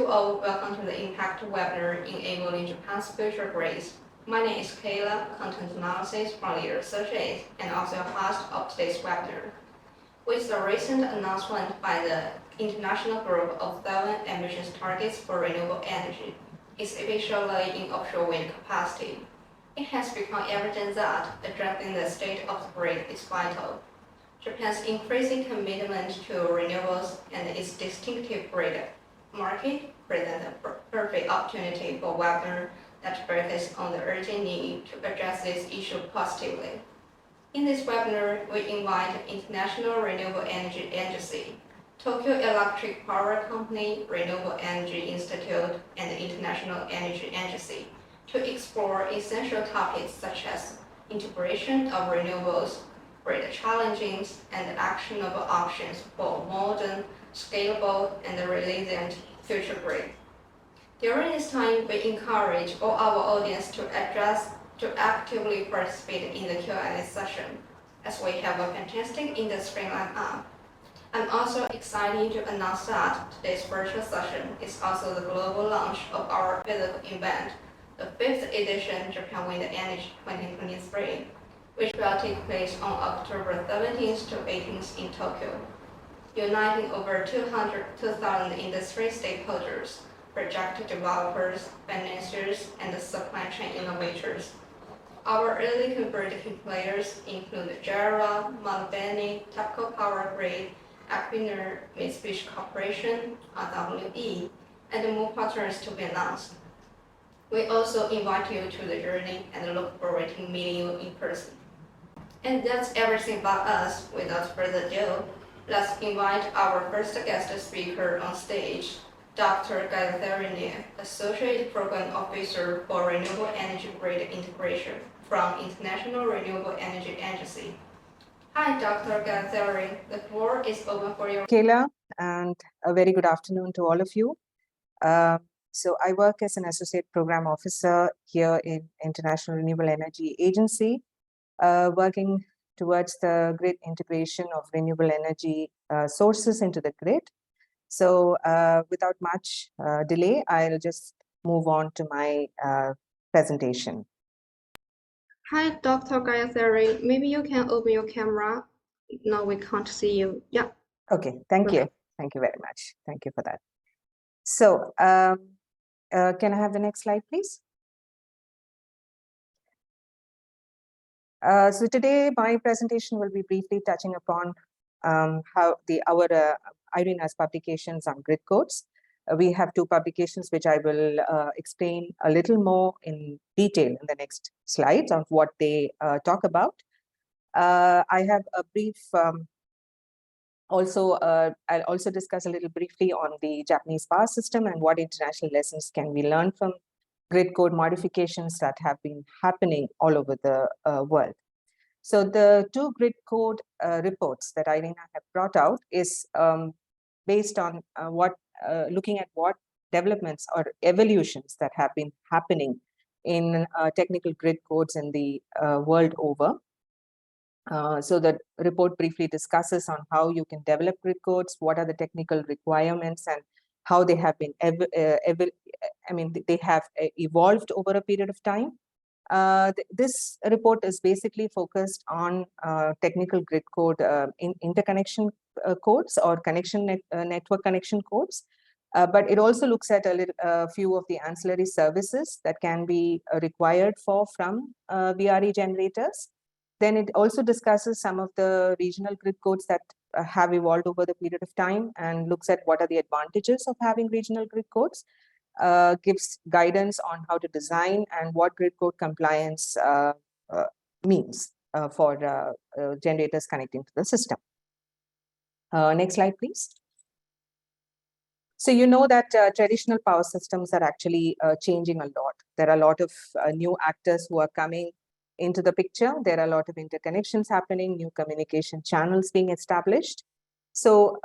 you all, welcome to the Impact webinar Enabling Japan's Future Grids. My name is Kayla, Content Analysis from the Associate, and also host of today's webinar. With the recent announcement by the International Group of 7 ambitious targets for renewable energy, especially in offshore wind capacity, it has become evident that addressing the state of the grid is vital. Japan's increasing commitment to renewables and its distinctive grid market present a perfect opportunity for webinar that focuses on the urgent need to address this issue positively. In this webinar, we invite International Renewable Energy Agency, Tokyo Electric Power Company, Renewable Energy Institute, and the International Energy Agency to explore essential topics such as integration of renewables, grid challenges, and actionable options for modern, scalable, and resilient future grid. During this time, we encourage all our audience to actively participate in the Q&A session, as we have a fantastic industry lineup. I'm also excited to announce that today's virtual session is also the global launch of our physical event, the 5th edition Japan Wind Energy 2023, which will take place on October 17th to 18th in Tokyo, uniting over 2,000 industry stakeholders, project developers, financiers, and supply chain innovators. Our early converting players include JERA, Marubeni, TEPCO Power Grid, IRENA, Mitsubishi Corporation, RWE, and more partners to be announced. We also invite you to the journey and look forward to meeting you in person. And that's everything about us. Without further ado, let's invite our first guest speaker on stage, Dr. Gayathri, Associate Program Officer for Renewable Energy Grid Integration from International Renewable Energy Agency. Hi, Dr. Gayathri. The floor is open for you. Kayla, and a very good afternoon to all of you. So I work as an Associate Program Officer here in International Renewable Energy Agency, working towards the grid integration of renewable energy sources into the grid. So without much delay, I'll just move on to my presentation. Hi, Dr. Gayathri. Maybe you can open your camera. No, we can't see you. Yeah. Okay, thank you. Thank you very much. Thank you for that. So can I have the next slide, please? So today, my presentation will be briefly touching upon how our IRENA's publications on grid codes. We have 2 publications which I will explain a little more in detail in the next slides on what they talk about. I have a brief I'll also discuss a little briefly on the Japanese power system and what international lessons can we learn from grid code modifications that have been happening all over the world. So the 2 grid code reports that IRENA have brought out is based on looking at what developments or evolutions that have been happening in technical grid codes in the world over. So the report briefly discusses on how you can develop grid codes, what are the technical requirements, and how they have been, they have evolved over a period of time. This report is basically focused on technical grid code interconnection codes or network connection codes. But it also looks at a few of the ancillary services that can be required from VRE generators. Then it also discusses some of the regional grid codes that have evolved over the period of time and looks at what are the advantages of having regional grid codes, gives guidance on how to design and what grid code compliance means for generators connecting to the system. Next slide, please. So you know that traditional power systems are actually changing a lot. There are a lot of new actors who are coming into the picture. There are a lot of interconnections happening, new communication channels being established. So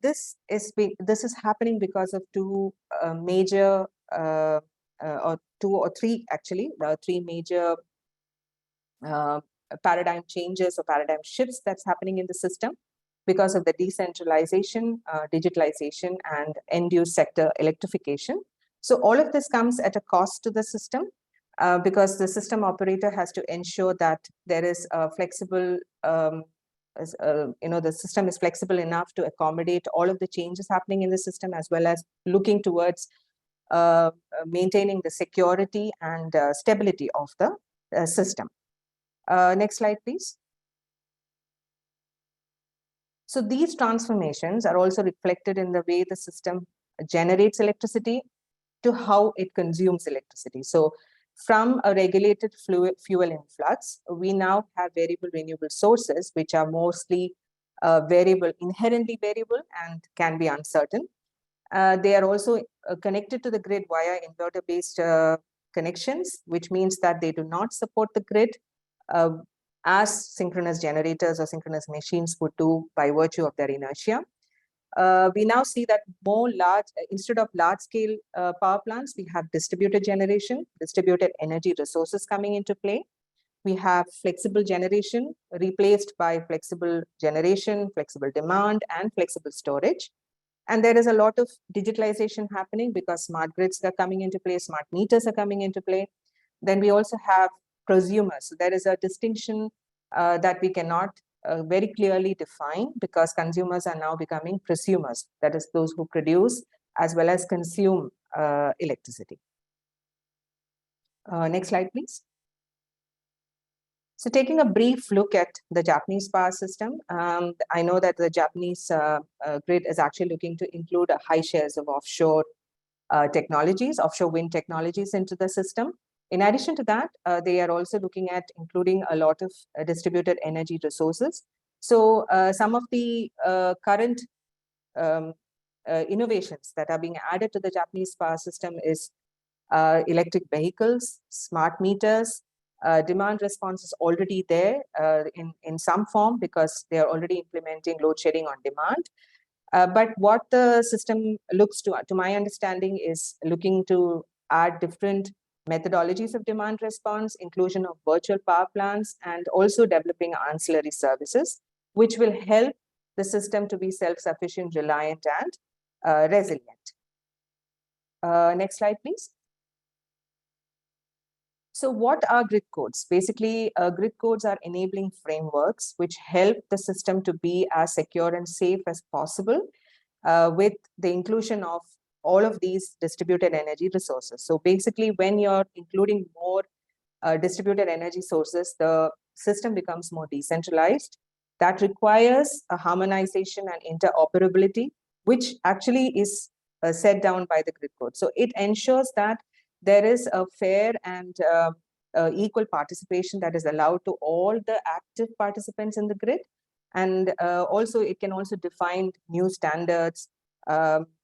this is happening because of 2 major or 2 or 3 actually, 3 major paradigm changes or paradigm shifts that's happening in the system. because of the decentralization, digitalization, and end-use sector electrification. So all of this comes at a cost to the system, because the system operator has to ensure that there is a flexible, the system is flexible enough to accommodate all of the changes happening in the system, as well as looking towards maintaining the security and stability of the system. Next slide, please. So these transformations are also reflected in the way the system generates electricity to how it consumes electricity. So from a regulated fuel influx, we now have variable renewable sources, which are mostly inherently variable and can be uncertain. They are also connected to the grid via inverter-based connections, which means that they do not support the grid as synchronous generators or synchronous machines would do by virtue of their inertia. We now see that instead of large-scale power plants, we have distributed generation, distributed energy resources coming into play. We have flexible generation replaced by flexible generation, flexible demand, and flexible storage. And there is a lot of digitalization happening because smart grids are coming into play, smart meters are coming into play. Then we also have prosumers. So there is a distinction that we cannot very clearly define, because consumers are now becoming prosumers, that is, those who produce as well as consume electricity. Next slide, please. So taking a brief look at the Japanese power system, I know that the Japanese grid is actually looking to include high shares of offshore technologies, offshore wind technologies into the system. In addition to that, they are also looking at including a lot of distributed energy resources. So some of the current innovations that are being added to the Japanese power system is electric vehicles, smart meters. Demand response is already there in some form, because they are already implementing load shedding on demand. But what the system looks to my understanding, is looking to add different methodologies of demand response, inclusion of virtual power plants, and also developing ancillary services, which will help the system to be self-sufficient, reliant, and resilient. Next slide, please. So what are grid codes? Basically, grid codes are enabling frameworks which help the system to be as secure and safe as possible with the inclusion of all of these distributed energy resources. So basically, when you're including more distributed energy sources, the system becomes more decentralized. That requires a harmonization and interoperability, which actually is set down by the grid code. So it ensures that there is a fair and equal participation that is allowed to all the active participants in the grid. And also, it can also define new standards,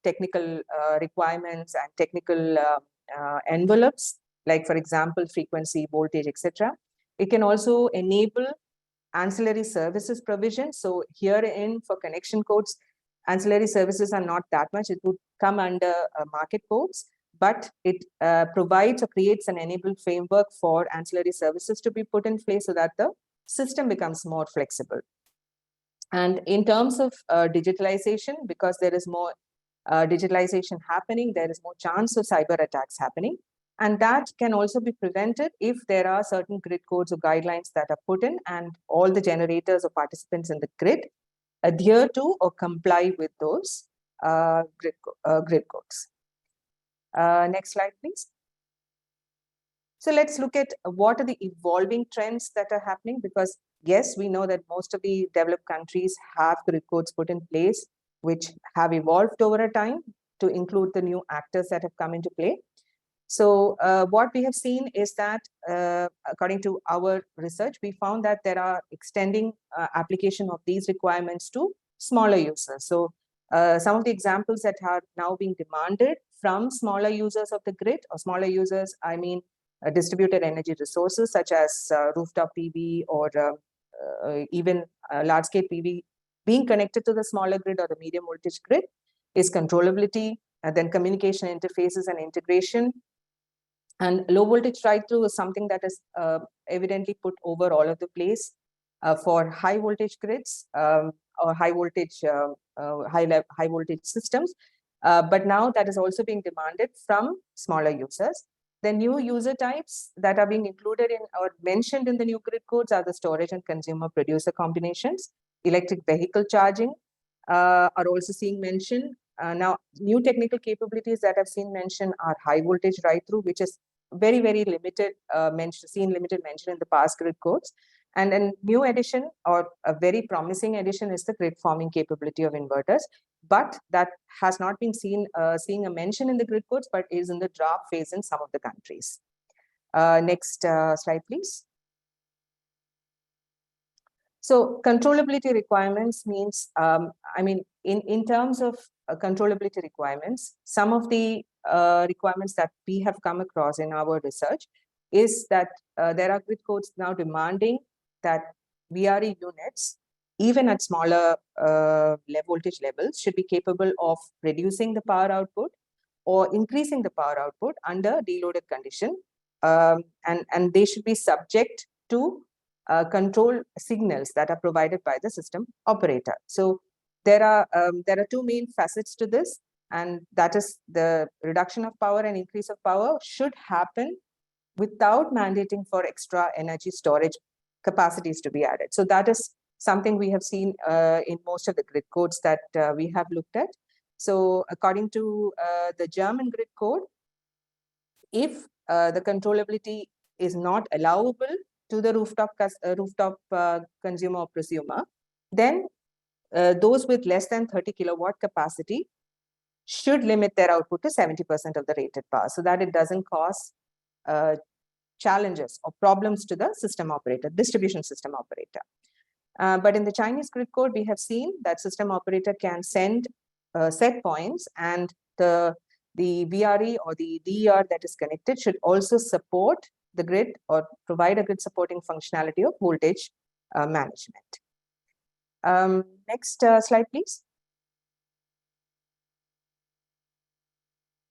technical requirements, and technical envelopes, like, for example, frequency, voltage, etc. It can also enable ancillary services provision. So herein, for connection codes, ancillary services are not that much. It would come under market codes, but it provides or creates an enabled framework for ancillary services to be put in place so that the system becomes more flexible. And in terms of digitalization, because there is more digitalization happening, there is more chance of cyber attacks happening. And that can also be prevented if there are certain grid codes or guidelines that are put in, and all the generators or participants in the grid adhere to or comply with those grid codes. Next slide, please. So let's look at what are the evolving trends that are happening, because yes, we know that most of the developed countries have grid codes put in place, which have evolved over a time to include the new actors that have come into play. So what we have seen is that according to our research, we found that there are extending application of these requirements to smaller users. So some of the examples that are now being demanded from smaller users of the grid, or smaller users, I mean distributed energy resources such as rooftop PV or even large-scale PV being connected to the smaller grid or the medium voltage grid, is controllability, and then communication interfaces and integration. And low voltage ride-through is something that is evidently put over all of the place for high voltage grids. or high voltage high voltage systems, but now that is also being demanded from smaller users. The new user types that are being included in or mentioned in the new grid codes are the storage and consumer producer combinations. Electric vehicle charging are also seeing mention. Now, new technical capabilities that I've seen mention are high voltage ride through, which is very, very limited limited mention in the past grid codes. And a new addition or a very promising addition is the grid forming capability of inverters. But that has not been seeing a mention in the grid codes, but is in the draft phase in some of the countries. Next slide, please. So controllability requirements means, I mean, in terms of controllability requirements, some of the requirements that we have come across in our research is that there are grid codes now demanding that VRE units, even at smaller voltage levels, should be capable of reducing the power output or increasing the power output under deloaded condition. And they should be subject to control signals that are provided by the system operator. So there are two main facets to this, and that is the reduction of power and increase of power should happen without mandating for extra energy storage capacities to be added. So that is something we have seen in most of the grid codes that we have looked at. So according to the German grid code, if the controllability is not allowable to the rooftop consumer or prosumer, then those with less than 30 kilowatt capacity should limit their output to 70% of the rated power, so that it doesn't cause challenges or problems to the system operator, distribution system operator. But in the Chinese grid code, we have seen that system operator can send set points, and the VRE or the DER that is connected should also support the grid or provide a grid supporting functionality of voltage management. Next slide, please.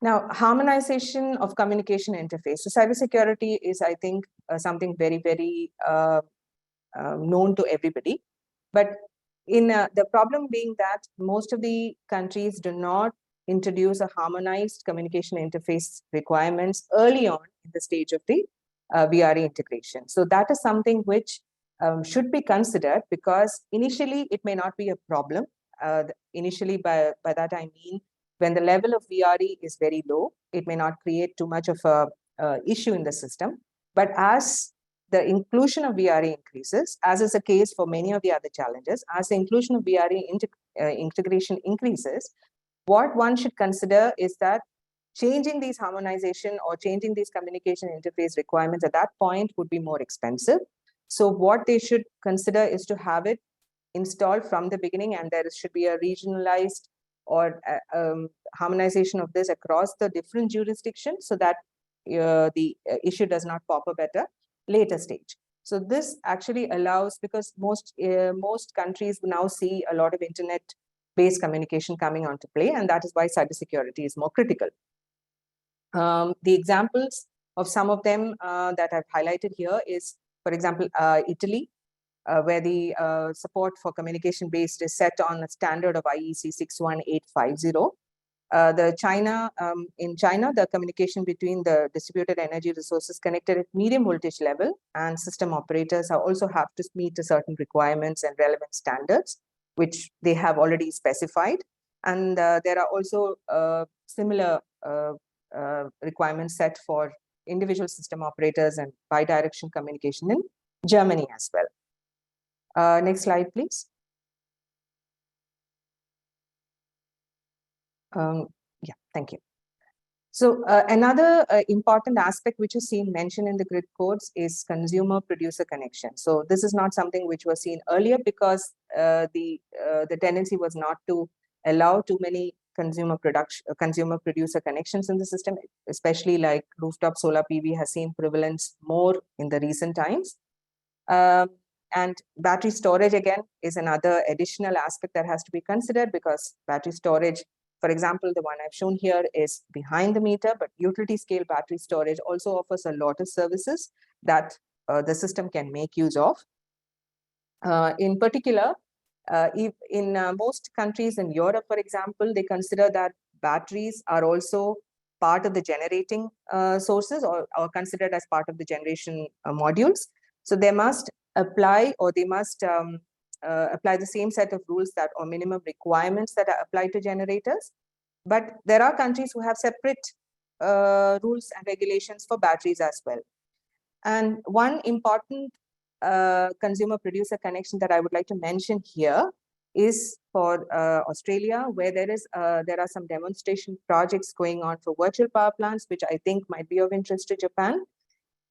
Now, harmonization of communication interface. So cybersecurity is, I think, something very, very known to everybody. But in the problem being that most of the countries do not introduce a harmonized communication interface requirements early on in the stage of the VRE integration. So that is something which should be considered, because initially it may not be a problem. Initially, by that I mean, when the level of VRE is very low, it may not create too much of a issue in the system. But as the inclusion of VRE increases, as is the case for many of the other challenges, as the inclusion of VRE integration increases, what one should consider is that changing these harmonization or changing these communication interface requirements at that point would be more expensive. So what they should consider is to have it installed from the beginning, and there should be a regionalized or harmonization of this across the different jurisdictions, so that the issue does not pop up at a later stage. So this actually allows, because most countries now see a lot of internet-based communication coming onto play, and that is why cybersecurity is more critical. The examples of some of them that I've highlighted here is, for example, Italy, where the support for communication based is set on a standard of IEC 61850. In China, the communication between the distributed energy resources connected at medium voltage level and system operators also have to meet a certain requirements and relevant standards, which they have already specified. And there are also similar requirements set for individual system operators and bidirectional communication in Germany as well. Next slide, please. Yeah, thank you. So another important aspect which is seen mentioned in the grid codes is consumer producer connection. So this is not something which was seen earlier, because the tendency was not to allow too many consumer producer connections in the system, especially like rooftop solar PV has seen prevalence more in the recent times. And battery storage, again, is another additional aspect that has to be considered, because battery storage, for example, the one I've shown here is behind the meter, but utility scale battery storage also offers a lot of services that the system can make use of. In particular, In most countries in Europe, for example, they consider that batteries are also part of the generating sources or considered as part of the generation modules. So they must apply, or they must apply the same set of rules that or minimum requirements that are applied to generators. But there are countries who have separate rules and regulations for batteries as well. And one important consumer producer connection that I would like to mention here is for Australia, where there are some demonstration projects going on for virtual power plants, which I think might be of interest to Japan.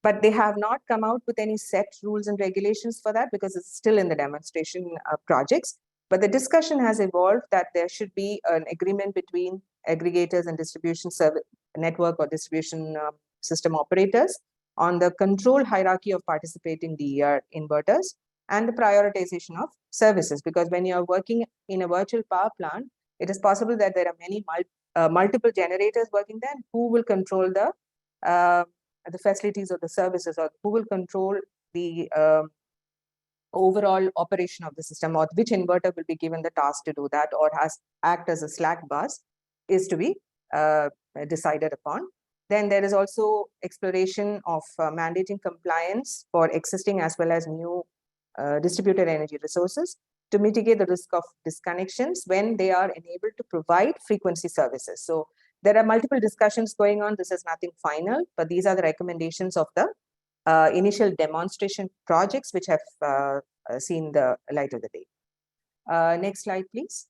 But they have not come out with any set rules and regulations for that because it's still in the demonstration projects. But the discussion has evolved that there should be an agreement between aggregators and distribution service network or distribution system operators on the control hierarchy of participating DER inverters and the prioritization of services. Because when you're working in a virtual power plant, it is possible that there are many multiple generators working there. Who will control the facilities or the services, or who will control the overall operation of the system, or which inverter will be given the task to do that or act as a slack bus, is to be decided upon. Then there is also exploration of mandating compliance for existing as well as new distributed energy resources to mitigate the risk of disconnections when they are enabled to provide frequency services. So there are multiple discussions going on. This is nothing final, but these are the recommendations of the initial demonstration projects which have seen the light of the day. Next slide, please.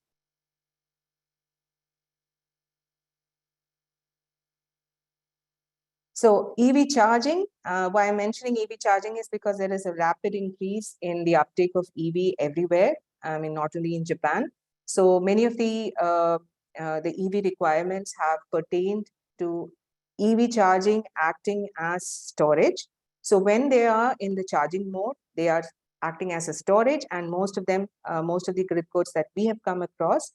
So EV charging, why I'm mentioning EV charging is because there is a rapid increase in the uptake of EV everywhere. I mean, not only in Japan. So many of the EV requirements have pertained to EV charging acting as storage. So when they are in the charging mode, they are acting as a storage, and most of them, most of the grid codes that we have come across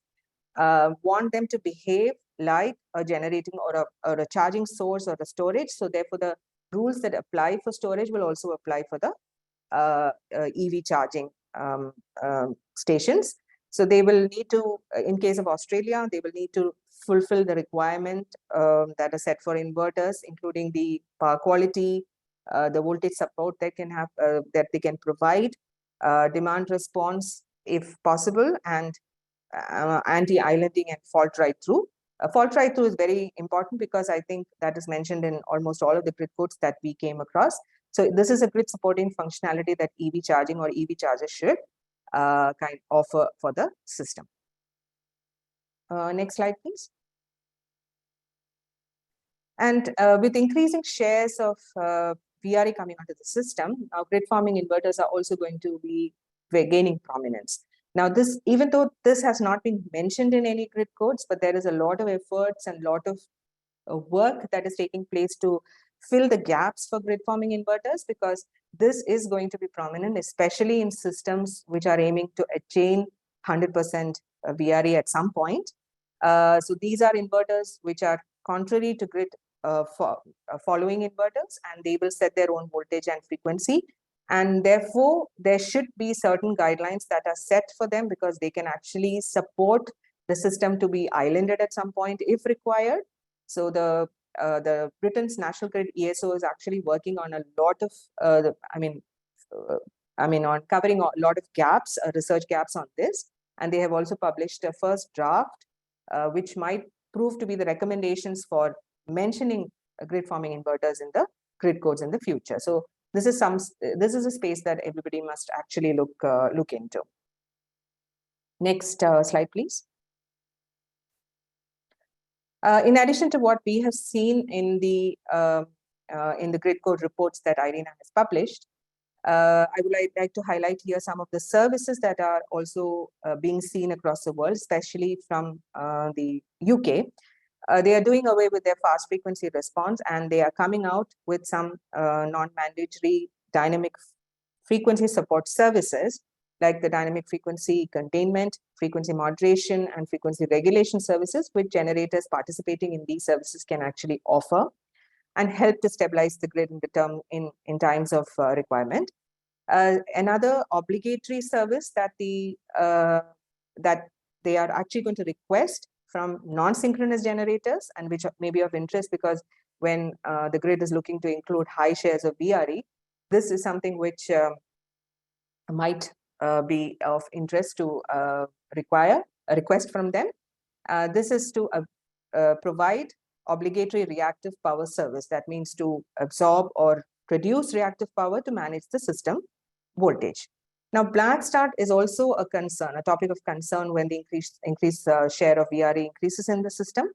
want them to behave like a generating or a charging source or a storage. So therefore, the rules that apply for storage will also apply for the EV charging stations. So they will need to, in case of Australia, they will need to fulfill the requirement that are set for inverters, including the power quality, the voltage support that can have that they can provide, demand response if possible, and anti-islanding and fault right-through. Fault right-through is very important because I think that is mentioned in almost all of the grid codes that we came across. So this is a grid supporting functionality that EV charging or EV chargers should kind of offer for the system. Next slide, please. And with increasing shares of VRE coming onto the system, now grid farming inverters are also going to be gaining prominence. Now, this, even though this has not been mentioned in any grid codes, but there is a lot of efforts and lot of work that is taking place to fill the gaps for grid farming inverters, because this is going to be prominent, especially in systems which are aiming to attain 100% VRE at some point. So these are inverters which are contrary to grid following inverters, and they will set their own voltage and frequency. And therefore, there should be certain guidelines that are set for them, because they can actually support the system to be islanded at some point if required. So the Britain's National Grid ESO is actually working on a lot of, on covering a lot of gaps, research gaps on this. And they have also published a first draft, which might prove to be the recommendations for mentioning grid farming inverters in the grid codes in the future. So this is a space that everybody must actually look into. Next slide, please. In addition to what we have seen in the grid code reports that IRENA has published, I would like to highlight here some of the services that are also being seen across the world, especially from the UK. They are doing away with their fast frequency response, and they are coming out with some non-mandatory dynamic frequency support services, like the dynamic frequency containment, frequency moderation, and frequency regulation services, which generators participating in these services can actually offer and help to stabilize the grid in times of requirement. Another obligatory service that that they are actually going to request from non-synchronous generators, and which may be of interest because when the grid is looking to include high shares of VRE, this is something which might be of interest to require a request from them. This is to provide obligatory reactive power service. That means to absorb or produce reactive power to manage the system voltage. Now, black start is also a concern, a topic of concern when the increased share of VRE increases in the system.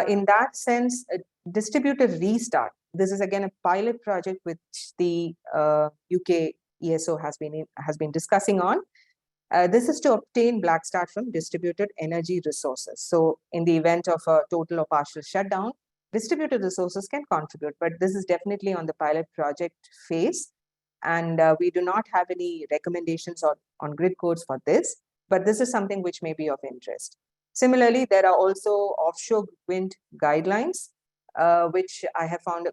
In that sense, a distributed restart. This is again a pilot project which the UK ESO has been discussing on. This is to obtain black start from distributed energy resources. So in the event of a total or partial shutdown, distributed resources can contribute, but this is definitely on the pilot project phase. And we do not have any recommendations on grid codes for this, but this is something which may be of interest. Similarly, there are also offshore wind guidelines, which I have found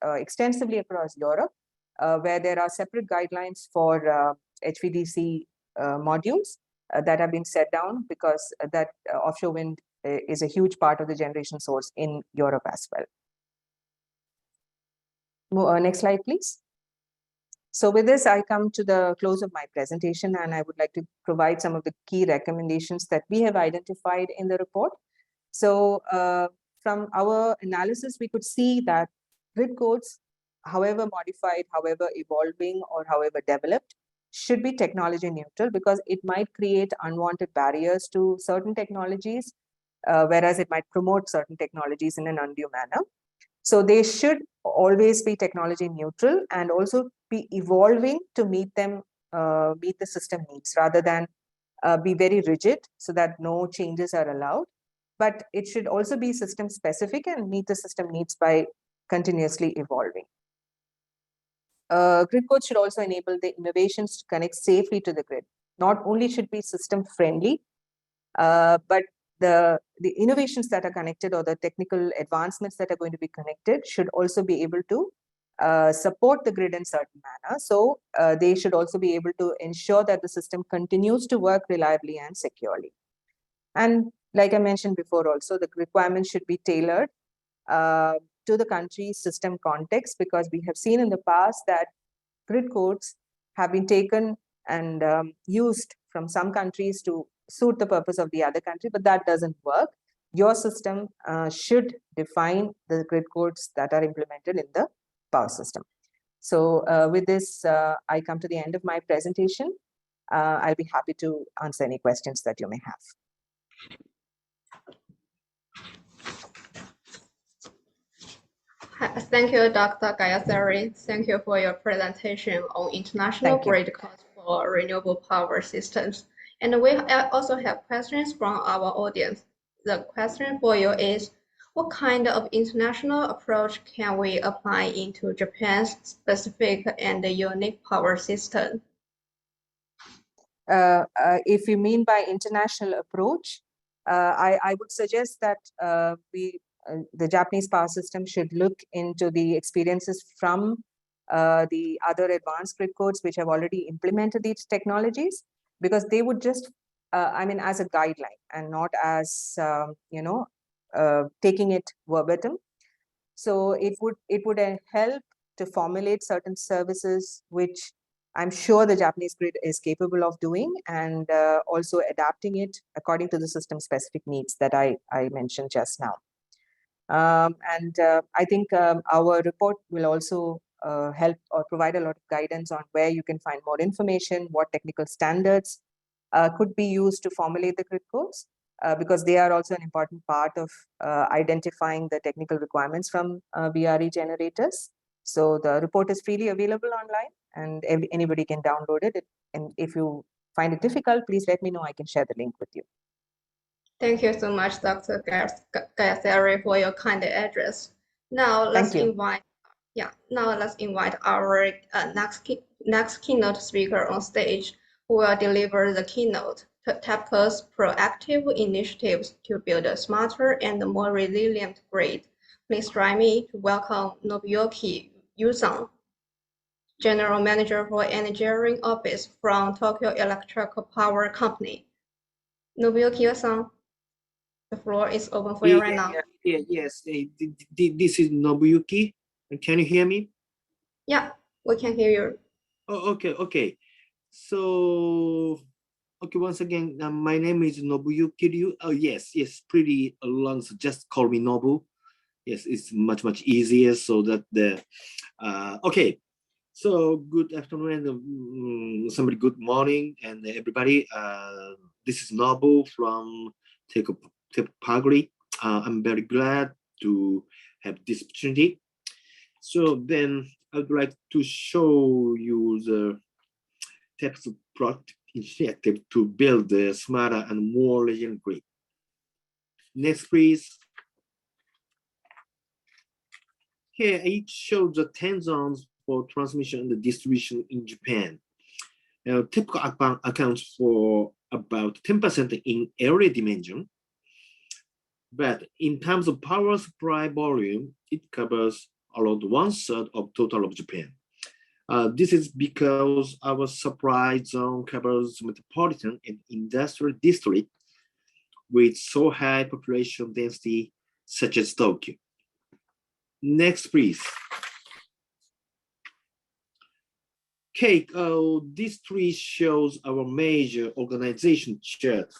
extensively across Europe, where there are separate guidelines for HVDC modules that have been set down because that offshore wind is a huge part of the generation source in Europe as well. Next slide, please. So with this, I come to the close of my presentation, and I would like to provide some of the key recommendations that we have identified in the report. So from our analysis, we could see that grid codes, however modified, however evolving, or however developed, should be technology neutral because it might create unwanted barriers to certain technologies, whereas it might promote certain technologies in an undue manner. So they should always be technology neutral and also be evolving to meet the system needs rather than be very rigid so that no changes are allowed. But it should also be system specific and meet the system needs by continuously evolving. Grid codes should also enable the innovations to connect safely to the grid. Not only should be system friendly, but the innovations that are connected or the technical advancements that are going to be connected should also be able to support the grid in certain manner. So they should also be able to ensure that the system continues to work reliably and securely. And like I mentioned before also, the requirements should be tailored to the country's system context, because we have seen in the past that grid codes have been taken and used from some countries to suit the purpose of the other country, but that doesn't work. Your system should define the grid codes that are implemented in the power system. So with this, I come to the end of my presentation. I'll be happy to answer any questions that you may have. Thank you, Dr. Gayathri. Thank you for your presentation on international grid codes for renewable power systems. And we also have questions from our audience. The question for you is, what kind of international approach can we apply into Japan's specific and unique power system? If you mean by international approach, I would suggest that the Japanese power system should look into the experiences from the other advanced grid codes which have already implemented these technologies, because they would just, as a guideline and not as, taking it verbatim. So it would help to formulate certain services which I'm sure the Japanese grid is capable of doing, and also adapting it according to the system specific needs that I mentioned just now. I think our report will also help or provide a lot of guidance on where you can find more information, what technical standards could be used to formulate the grid codes, because they are also an important part of identifying the technical requirements from VRE generators. So the report is freely available online and anybody can download it. And if you find it difficult, please let me know. I can share the link with you. Thank you so much, Dr. Gayathri, for your kind address. Now let's invite our next keynote speaker on stage, who will deliver the keynote, TEPCO's proactive initiatives to build a smarter and more resilient grid. Please join me to welcome Nobuyuki Yusan. General Manager for Engineering Office from Tokyo Electrical Power Company. Nobuyuki-san, the floor is open for you right now. Yes, this is Nobuyuki. Can you hear me? Yeah, we can hear you. Oh, okay. So, okay, once again, my name is Nobuyuki Ryu. Oh, yes, pretty long, so just call me Nobu. Yes, it's much easier so that the, okay. So good afternoon, somebody good morning, and everybody. This is Nobu from TEPCO. I'm very glad to have this opportunity. So then I would like to show you the TEPCO project initiative to build a smarter and more resilient grid. Next, please. Here, it shows the 10 zones for transmission and distribution in Japan. Now, TEPCO accounts for about 10% in area dimension, but in terms of power supply volume, it covers around 1/3 of total of Japan. This is because our supply zone covers metropolitan and industrial district with so high population density, such as Tokyo. Next, please. Okay, this tree shows our major organization chart.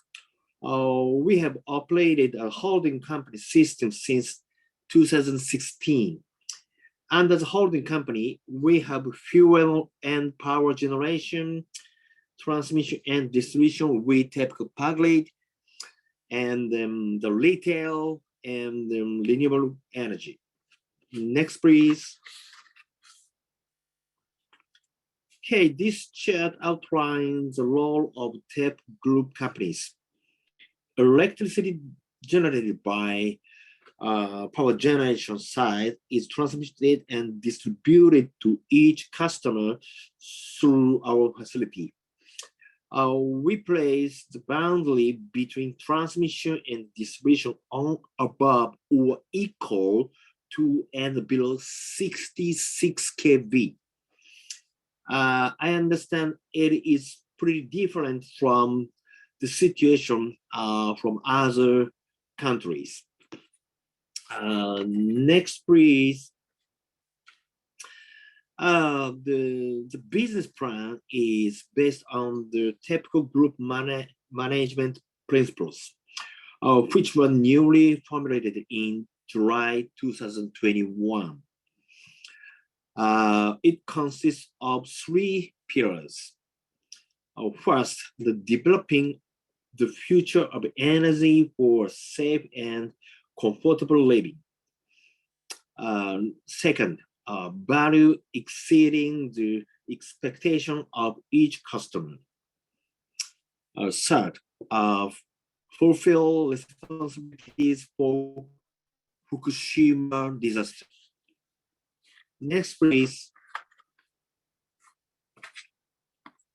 We have operated a holding company system since 2016. Under the holding company, we have fuel and power generation, transmission and distribution with TEPCO Power Grid, and the retail and renewable energy. Next, please. Okay, this chart outlines the role of TEPCO group companies. Electricity generated by power generation side is transmitted and distributed to each customer through our facility. We place the boundary between transmission and distribution on above or equal to and below 66 kV. I understand it is pretty different from the situation from other countries. Next, please. The business plan is based on the TEPCO group management principles, which were newly formulated in July 2021. It consists of 3 pillars. First, the developing the future of energy for safe and comfortable living. Second, value exceeding the expectation of each customer. Third, fulfill responsibilities for Fukushima disaster. Next, please.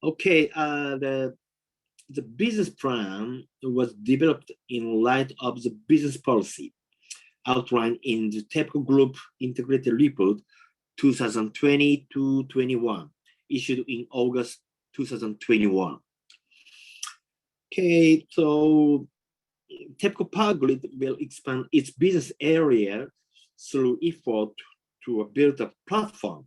Okay, the business plan was developed in light of the business policy outlined in the TEPCO Group Integrated Report 2020-21, issued in August 2021. Okay, so TEPCO Power Grid will expand its business area through effort to build a platform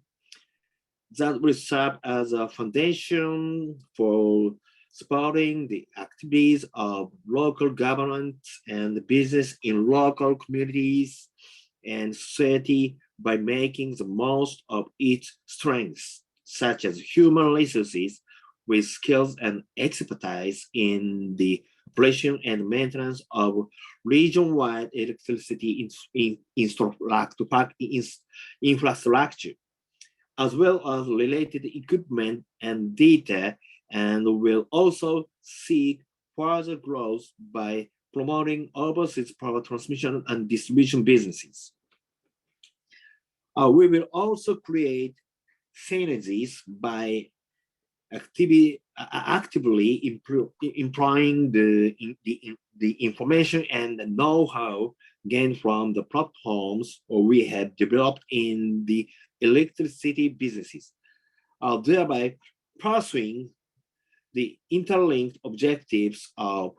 that will serve as a foundation for supporting the activities of local government and business in local communities and society by making the most of its strengths, such as human resources with skills and expertise in the operation and maintenance of region-wide electricity infrastructure, as well as related equipment and data, and will also seek further growth by promoting overseas power transmission and distribution businesses. We will also create synergies by actively employing the information and the know-how gained from the platforms we have developed in the electricity businesses. thereby pursuing the interlinked objectives of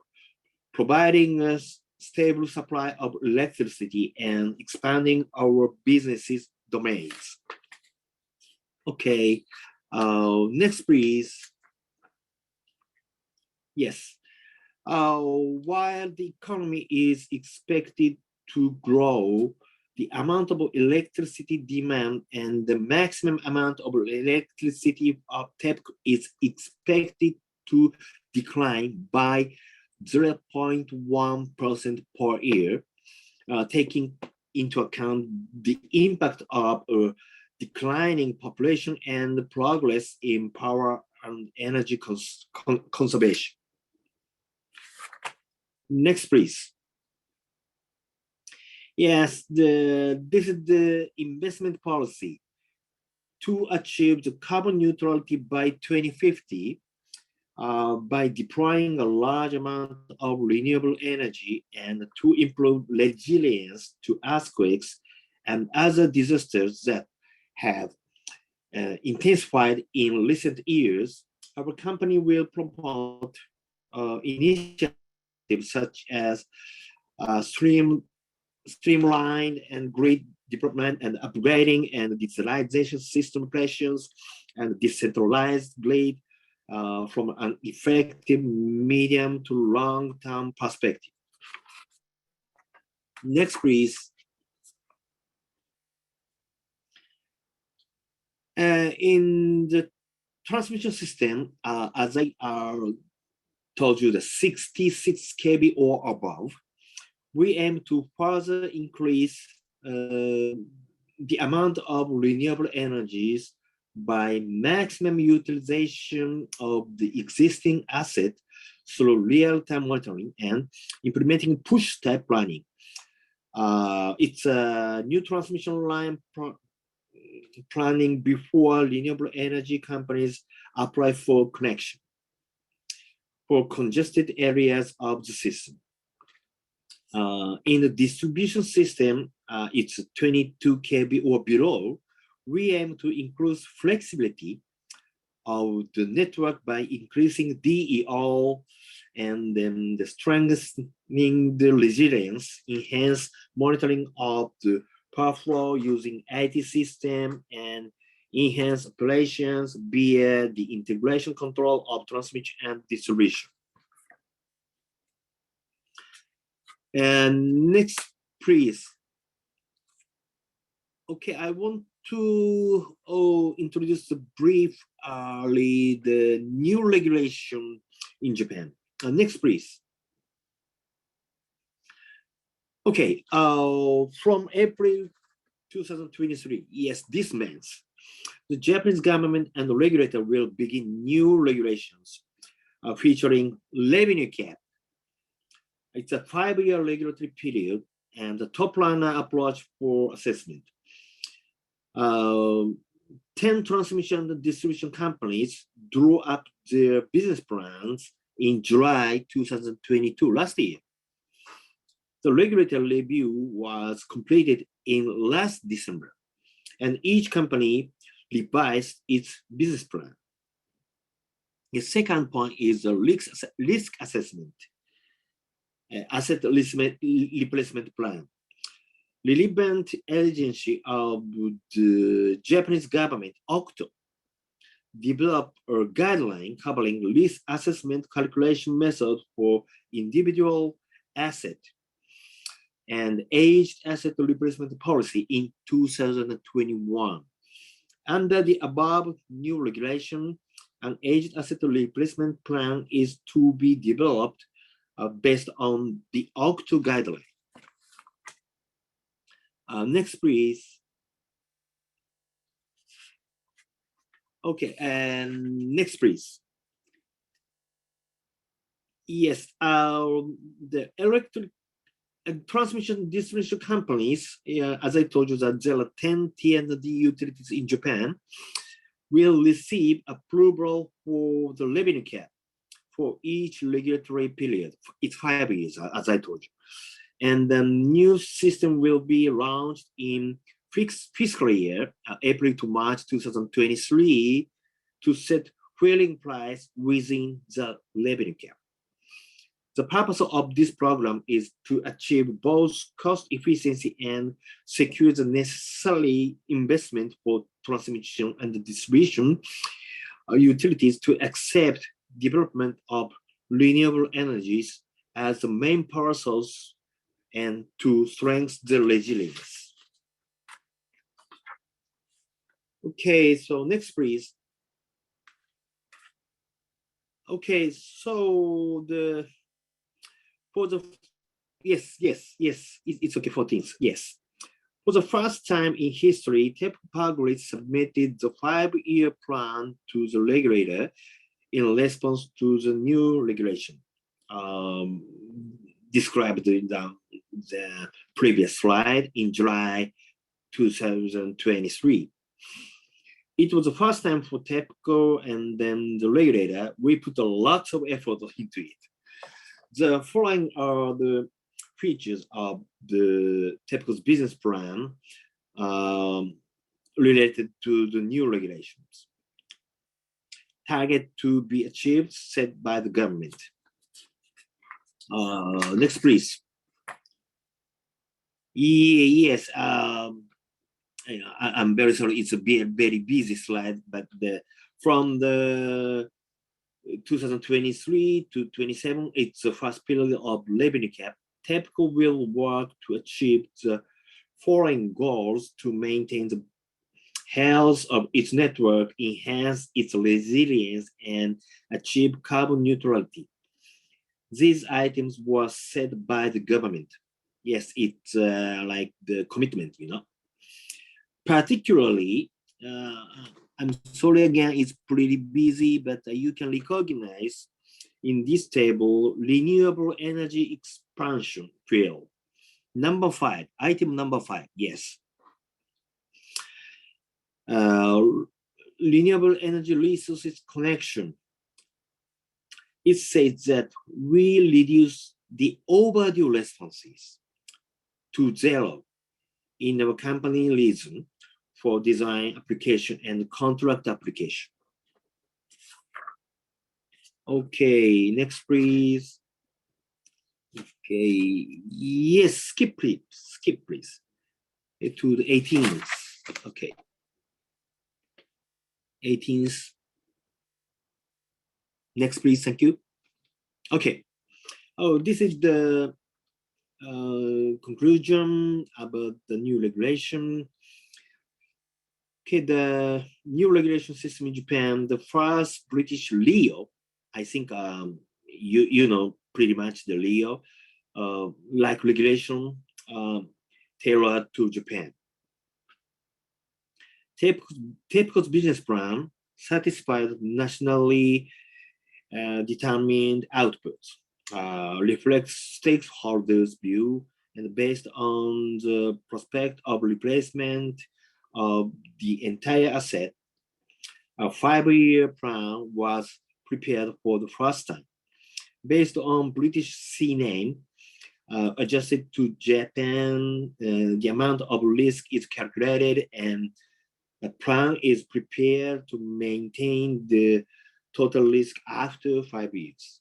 providing a stable supply of electricity and expanding our businesses domains. Okay, next please. Yes, while the economy is expected to grow, the amount of electricity demand and the maximum amount of electricity of TEPCO is expected to decline by 0.1% per year, taking into account the impact of a declining population and progress in power and energy conservation. Next, please. Yes, this is the investment policy to achieve the carbon neutrality by 2050 by deploying a large amount of renewable energy and to improve resilience to earthquakes and other disasters that have intensified in recent years. Our company will promote initiatives such as streamlined and grid development and upgrading and digitalization system operations and decentralized grid from an effective medium to long-term perspective. Next, please. In the transmission system, as I told you, the 66 kV or above, we aim to further increase the amount of renewable energies by maximum utilization of the existing asset through real-time monitoring and implementing push-type planning. It's a new transmission line planning before renewable energy companies apply for connection for congested areas of the system. In the distribution system, it's 22 kV or below. We aim to increase flexibility of the network by increasing DEO and then the strengthening the resilience, enhance monitoring of the power flow using IT system and enhance operations via the integration control of transmission and distribution. And next, please. Okay, I want to introduce briefly the new regulation in Japan. Next, please. Okay, from April 2023, yes, this month, the Japanese government and the regulator will begin new regulations featuring revenue cap. It's a 5-year regulatory period and the top line approach for assessment. 10 transmission and distribution companies drew up their business plans in July 2022, last year. The regulatory review was completed in last December, and each company revised its business plan. The second point is the risk assessment, asset replacement plan. Relevant agency of the Japanese government, OCTO, developed a guideline covering risk assessment calculation method for individual asset and aged asset replacement policy in 2021. Under the above new regulation, an aged asset replacement plan is to be developed based on the OCTO guideline. Next, please. Okay, and next, please. Yes, the electric transmission distribution companies, as I told you, that there are 10 T&D utilities in Japan, will receive approval for the revenue cap for each regulatory period. It's 5 years, as I told you. And the new system will be launched in fiscal year, April to March 2023, to set whaling price within the revenue cap. The purpose of this program is to achieve both cost efficiency and secure the necessary investment for transmission and distribution utilities to accept development of renewable energies as the main power source and to strengthen the resilience. Okay, so next, please. Okay, so it's okay for things, yes. For the first time in history, TEPCO Power Grid submitted the 5-year plan to the regulator in response to the new regulation described in the previous slide in July 2023. It was the first time for TEPCO and then the regulator. We put a lot of effort into it. The following are the features of the TEPCO's business plan related to the new regulations. Target to be achieved set by the government. Next, please. Yes, I'm very sorry. It's a very busy slide, but from the 2023 to 27, it's the first period of revenue cap. TEPCO will work to achieve the following goals to maintain the health of its network, enhance its resilience, and achieve carbon neutrality. These items were set by the government. Yes, it's like the commitment, you know. Particularly, I'm sorry again, it's pretty busy, but you can recognize in this table renewable energy expansion field. Number 5, item number 5, yes. Renewable energy resources connection. It says that we reduce the overdue responses to 0 in our company region for design application and contract application. Okay, next please. Okay, yes, skip please, to the 18th. Okay, 18th. Next please, thank you. Okay, oh, this is the conclusion about the new regulation. Okay, the new regulation system in Japan, the first British LEO, I think you know pretty much the LEO, like regulation tailored to Japan. TEPCO's business plan satisfied nationally determined outputs, reflects stakeholders' view, and based on the prospect of replacement of the entire asset, a 5-year plan was prepared for the first time. Based on British CNAME, adjusted to Japan, the amount of risk is calculated and the plan is prepared to maintain the total risk after 5 years.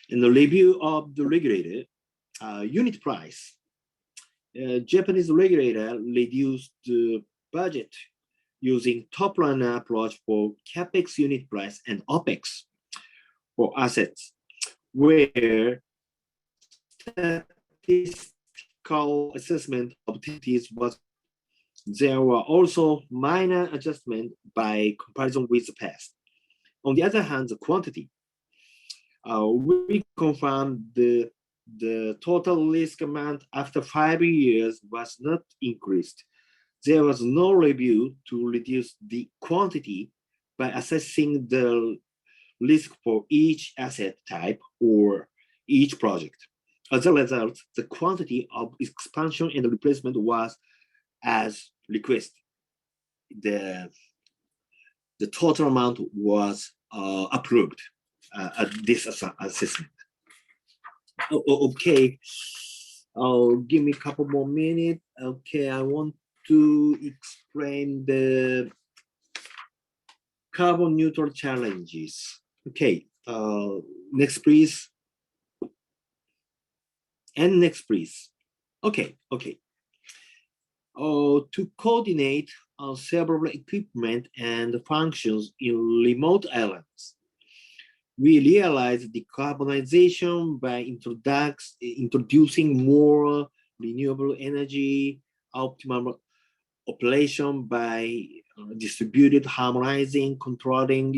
In the review of the regulator, unit price, Japanese regulator reduced the budget using top-line approach for CapEx unit price and OpEx for assets, where statistical assessment of utilities was. There were also minor adjustments by comparison with the past. On the other hand, the quantity, we confirmed the total risk amount after 5 years was not increased. There was no review to reduce the quantity by assessing the risk for each asset type or each project. As a result, the quantity of expansion and replacement was as requested. The total amount was approved at this assessment. Okay, give me a couple more minutes. Okay, I want to explain the carbon neutral challenges. Okay, next please. And next please. Okay. To coordinate several equipment and functions in remote islands, we realize decarbonization by introducing more renewable energy, optimal operation by distributed harmonizing, controlling,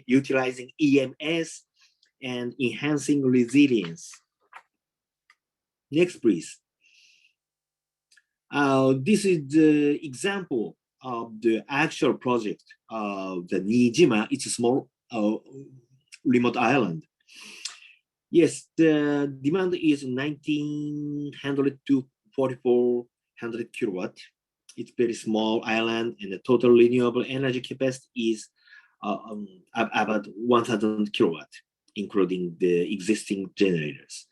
utilizing EMS, and enhancing resilience. Next, please. This is the example of the actual project of the Nijima. It's a small remote island. Yes, the demand is 1900 to 4400 kilowatt. It's very small island, and the total renewable energy capacity is about 1000 kilowatt, including the existing generators.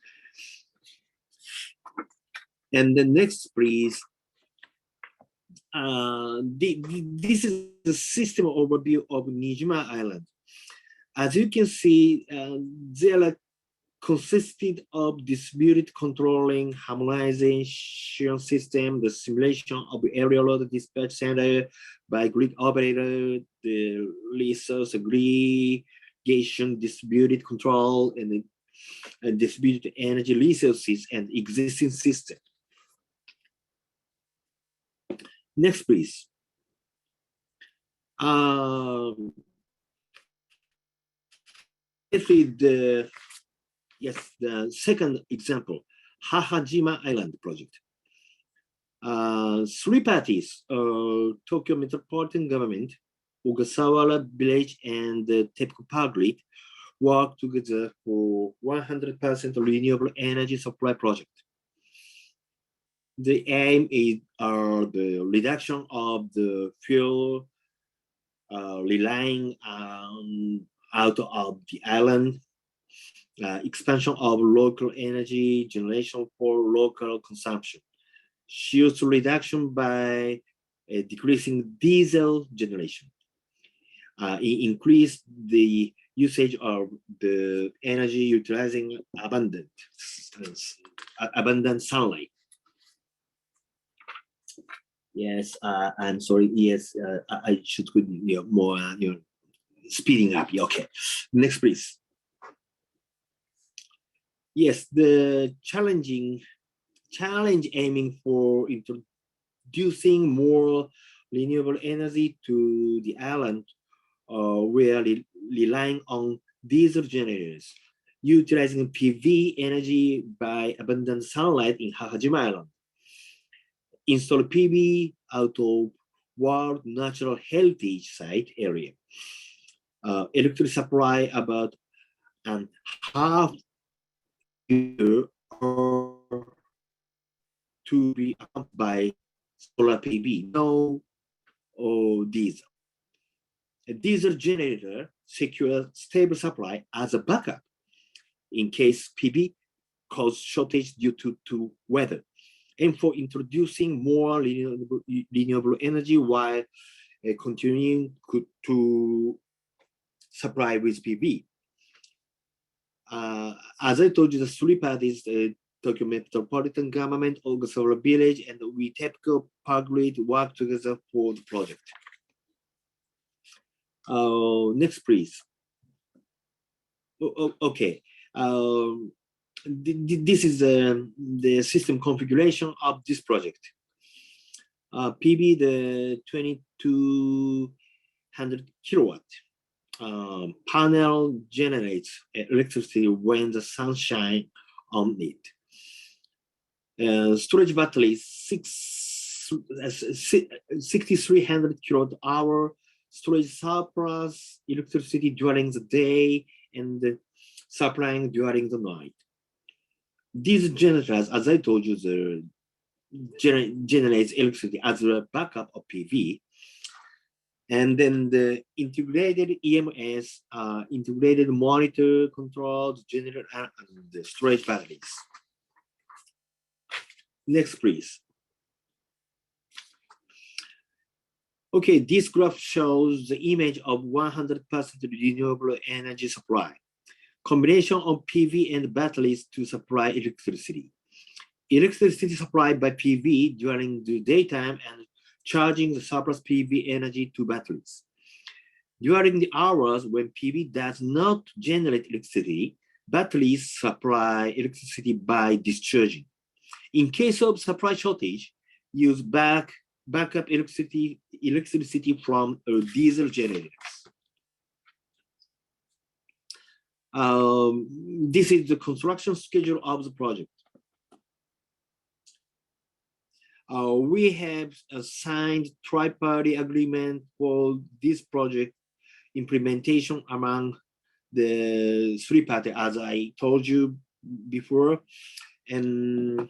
And the next, please. This is the system overview of Nijima Island. As you can see, they are consisted of distributed controlling harmonization system, the simulation of aerial load dispatch center by grid operator, the resource aggregation, distributed control, and distributed energy resources and existing system. Next, please. This is the second example, Hahajima Island project. 3 parties, Tokyo Metropolitan Government, Ogasawara Village, and the TEPCO Power Grid work together for 100% renewable energy supply project. The aim is the reduction of the fuel relying out of the island, expansion of local energy generation for local consumption, CO2 reduction by decreasing diesel generation, increase the usage of the energy utilizing abundant sunlight. Yes, I'm sorry. Yes, I should put more speeding up. Okay, next, please. Yes, the challenge aiming for introducing more renewable energy to the island, where relying on diesel generators, utilizing PV energy by abundant sunlight in Hahajima Island. Install PV out of World Natural Heritage Site area. Electric supply about half year or to be accompanied by solar PV, no diesel. A diesel generator secures stable supply as a backup in case PV cause shortage due to weather, and for introducing more renewable energy while continuing to supply with PV. As I told you, the 3 parties, Tokyo Metropolitan Government, Ogasawara Village, and we TEPCO Power Grid work together for the project. Next, please. Okay. This is the system configuration of this project. PV, the 2200 kilowatt. Panel generates electricity when the sun shines on it. Storage battery, 6300 kilowatt hour. Storage surplus electricity during the day and supplying during the night. These generators, as I told you, generates electricity as a backup of PV. And then the integrated EMS, integrated monitor, control, generator, and the storage batteries. Next, please. Okay, this graph shows the image of 100% renewable energy supply. Combination of PV and batteries to supply electricity. Electricity supplied by PV during the daytime and charging the surplus PV energy to batteries. During the hours when PV does not generate electricity, batteries supply electricity by discharging. In case of supply shortage, use backup electricity from diesel generators. This is the construction schedule of the project. We have signed tri-party agreement for this project implementation among the three parties, as I told you before, and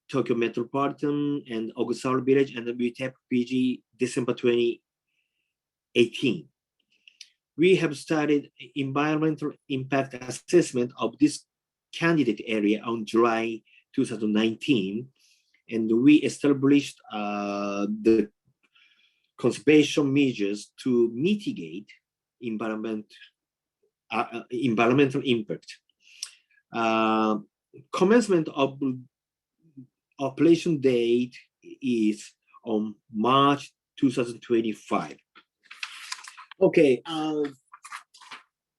Tokyo Metropolitan and Ogasawara Village and the TEPCO PG December 2018. We have started environmental impact assessment of this candidate area on July 2019, and we established the conservation measures to mitigate environmental impact. Commencement of operation date is on March 2025. Okay,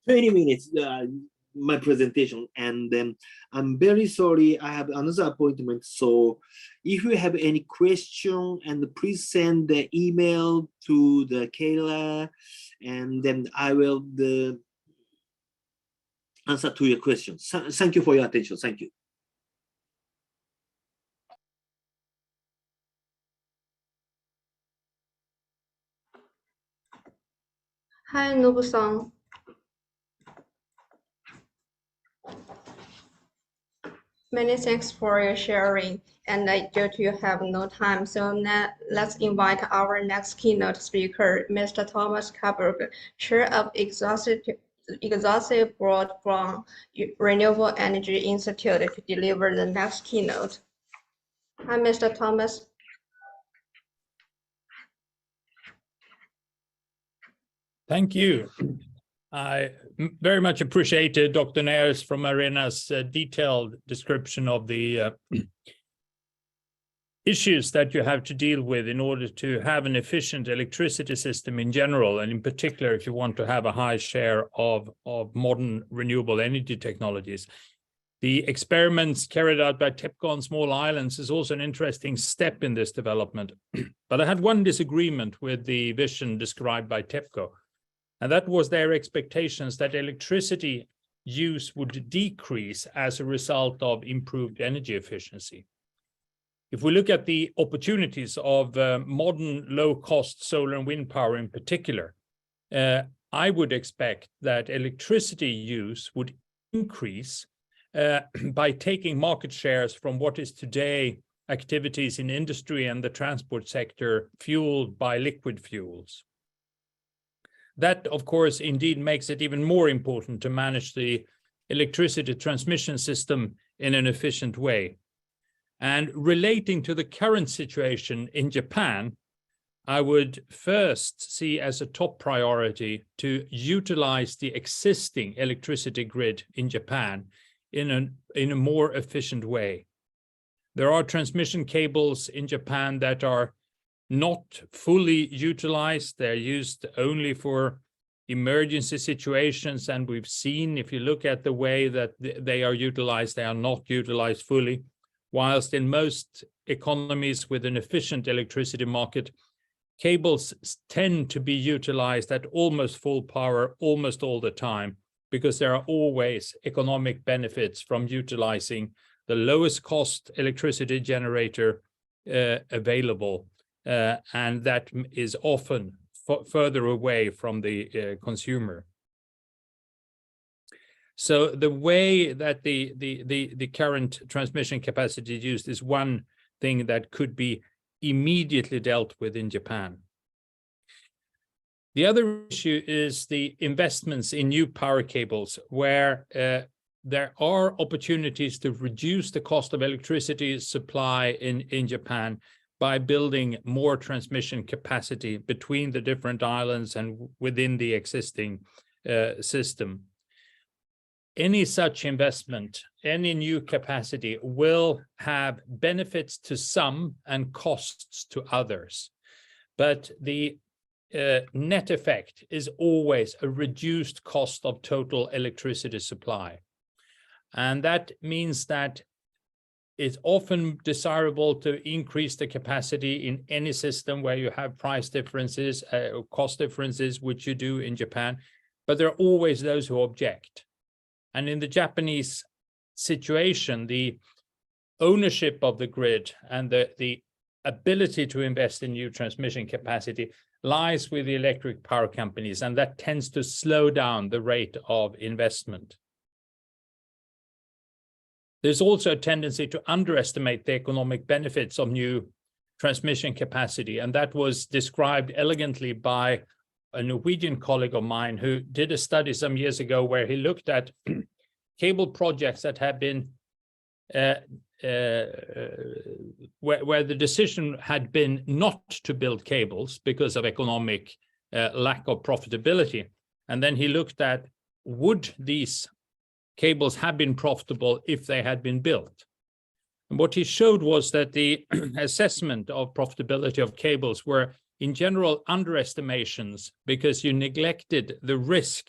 20 minutes, my presentation, and then I'm very sorry, I have another appointment. So if you have any question, and please send the email to the Kayla, and then I will answer to your questions. Thank you for your attention. Thank you. Hi, Nobu-san. Many thanks for your sharing, and I due to have no time, so now let's invite our next keynote speaker, Mr. Tomas Kåberger, Chair of Executive Board from Renewable Energy Institute, to deliver the next keynote. Hi, Mr. Tomas. Thank you. I very much appreciated Dr. Nair's from IRENA's detailed description of the issues that you have to deal with in order to have an efficient electricity system in general, and in particular, if you want to have a high share of modern renewable energy technologies. The experiments carried out by TEPCO on small islands is also an interesting step in this development. But I had one disagreement with the vision described by TEPCO. And that was their expectations that electricity use would decrease as a result of improved energy efficiency. If we look at the opportunities of modern low-cost solar and wind power in particular, I would expect that electricity use would increase by taking market shares from what is today activities in industry and the transport sector fueled by liquid fuels. That, of course, indeed makes it even more important to manage the electricity transmission system in an efficient way. And relating to the current situation in Japan, I would first see as a top priority to utilize the existing electricity grid in Japan in a more efficient way. There are transmission cables in Japan that are not fully utilized. They're used only for emergency situations, and we've seen, if you look at the way that they are utilized, they are not utilized fully, whilst in most economies with an efficient electricity market, cables tend to be utilized at almost full power almost all the time, because there are always economic benefits from utilizing the lowest cost electricity generator available, and that is often further away from the consumer. So the way that the current transmission capacity is used is one thing that could be immediately dealt with in Japan. The other issue is the investments in new power cables, where there are opportunities to reduce the cost of electricity supply in Japan by building more transmission capacity between the different islands and within the existing system. Any such investment, any new capacity will have benefits to some and costs to others. But the net effect is always a reduced cost of total electricity supply. And that means that it's often desirable to increase the capacity in any system where you have price differences, cost differences, which you do in Japan. But there are always those who object. And in the Japanese situation, the ownership of the grid and the ability to invest in new transmission capacity lies with the electric power companies, and that tends to slow down the rate of investment. There's also a tendency to underestimate the economic benefits of new transmission capacity, and that was described elegantly by a Norwegian colleague of mine who did a study some years ago where he looked at cable projects that have been where the decision had been not to build cables because of economic lack of profitability. And then he looked at, would these cables have been profitable if they had been built? And what he showed was that the assessment of profitability of cables were in general underestimations, because you neglected the risk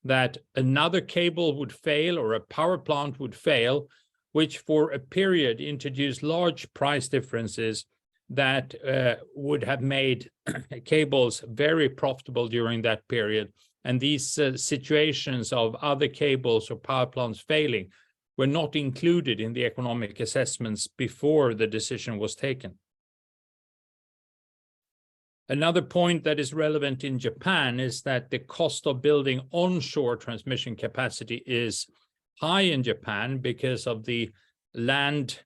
that another cable would fail or a power plant would fail, which for a period introduced large price differences that would have made cables very profitable during that period. And these situations of other cables or power plants failing were not included in the economic assessments before the decision was taken. Another point that is relevant in Japan is that the cost of building onshore transmission capacity is high in Japan because of the land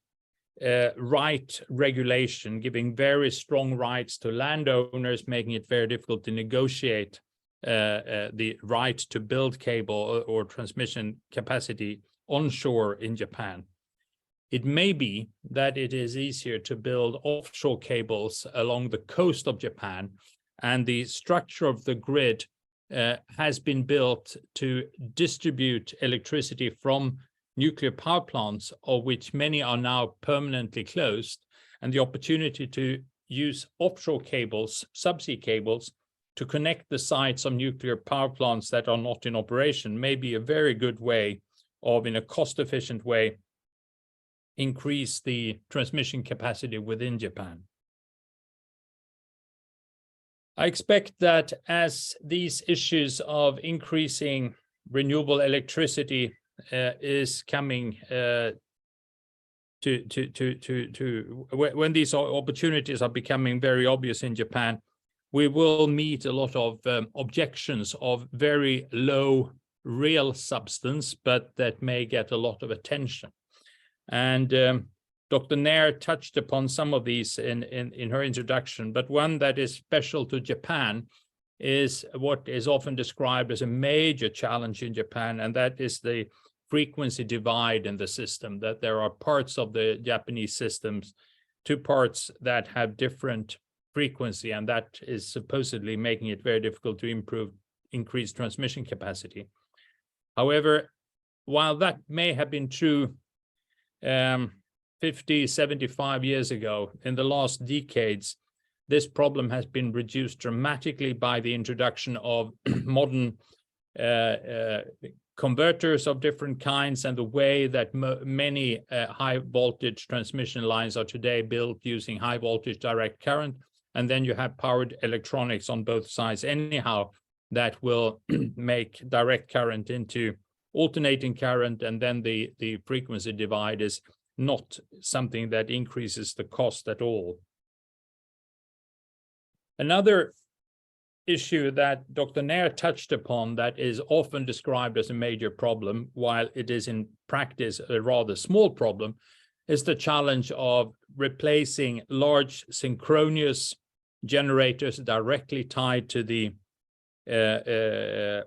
right regulation, giving very strong rights to landowners, making it very difficult to negotiate the right to build cable or transmission capacity onshore in Japan. It may be that it is easier to build offshore cables along the coast of Japan, and the structure of the grid has been built to distribute electricity from nuclear power plants, of which many are now permanently closed, and the opportunity to use offshore cables, subsea cables, to connect the sites of nuclear power plants that are not in operation may be a very good way of, in a cost-efficient way, increase the transmission capacity within Japan. I expect that as these issues of increasing renewable electricity is coming when these opportunities are becoming very obvious in Japan, we will meet a lot of objections of very low real substance, but that may get a lot of attention. And Dr. Nair touched upon some of these in her introduction, but one that is special to Japan is what is often described as a major challenge in Japan, and that is the frequency divide in the system, that there are parts of the Japanese systems, two parts that have different frequency, and that is supposedly making it very difficult to increase transmission capacity. However, while that may have been true 50, 75 years ago, in the last decades, this problem has been reduced dramatically by the introduction of modern converters of different kinds, and the way that many high voltage transmission lines are today built using high voltage direct current. And then you have powered electronics on both sides anyhow that will make direct current into alternating current, and then the frequency divide is not something that increases the cost at all. Another issue that Dr. Nair touched upon that is often described as a major problem, while it is in practice a rather small problem, is the challenge of replacing large synchronous generators directly tied to the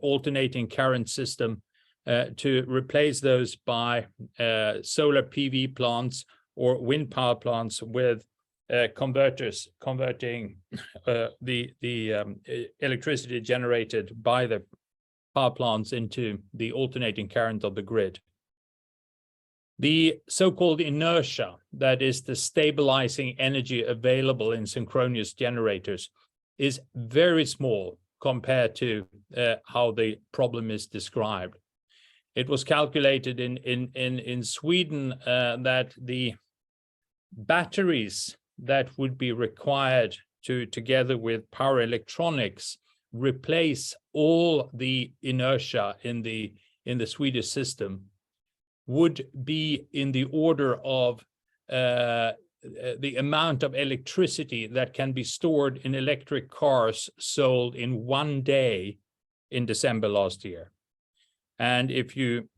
alternating current system, to replace those by solar PV plants or wind power plants with converters converting the electricity generated by the power plants into the alternating current of the grid. The so-called inertia, that is the stabilizing energy available in synchronous generators, is very small compared to how the problem is described. It was calculated in Sweden that the batteries that would be required to, together with power electronics, replace all the inertia in the Swedish system, would be in the order of the amount of electricity that can be stored in electric cars sold in 1 day in December last year. And if you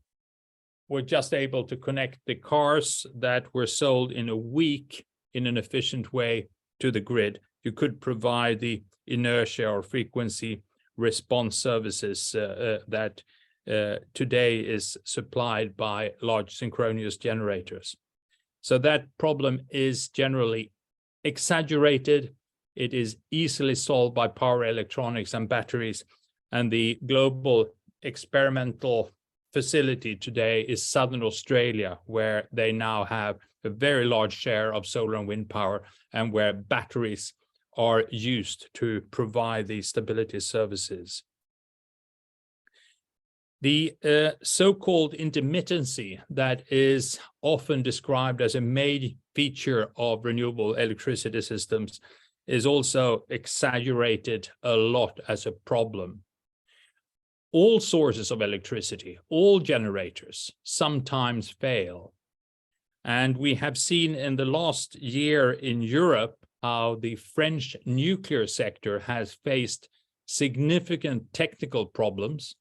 were just able to connect the cars that were sold in a week in an efficient way to the grid, you could provide the inertia or frequency response services that today is supplied by large synchronous generators. So that problem is generally exaggerated. It is easily solved by power electronics and batteries. And the global experimental facility today is Southern Australia, where they now have a very large share of solar and wind power, and where batteries are used to provide these stability services. The so-called intermittency that is often described as a main feature of renewable electricity systems is also exaggerated a lot as a problem. All sources of electricity, all generators, sometimes fail. And we have seen in the last year in Europe how the French nuclear sector has faced significant technical problems,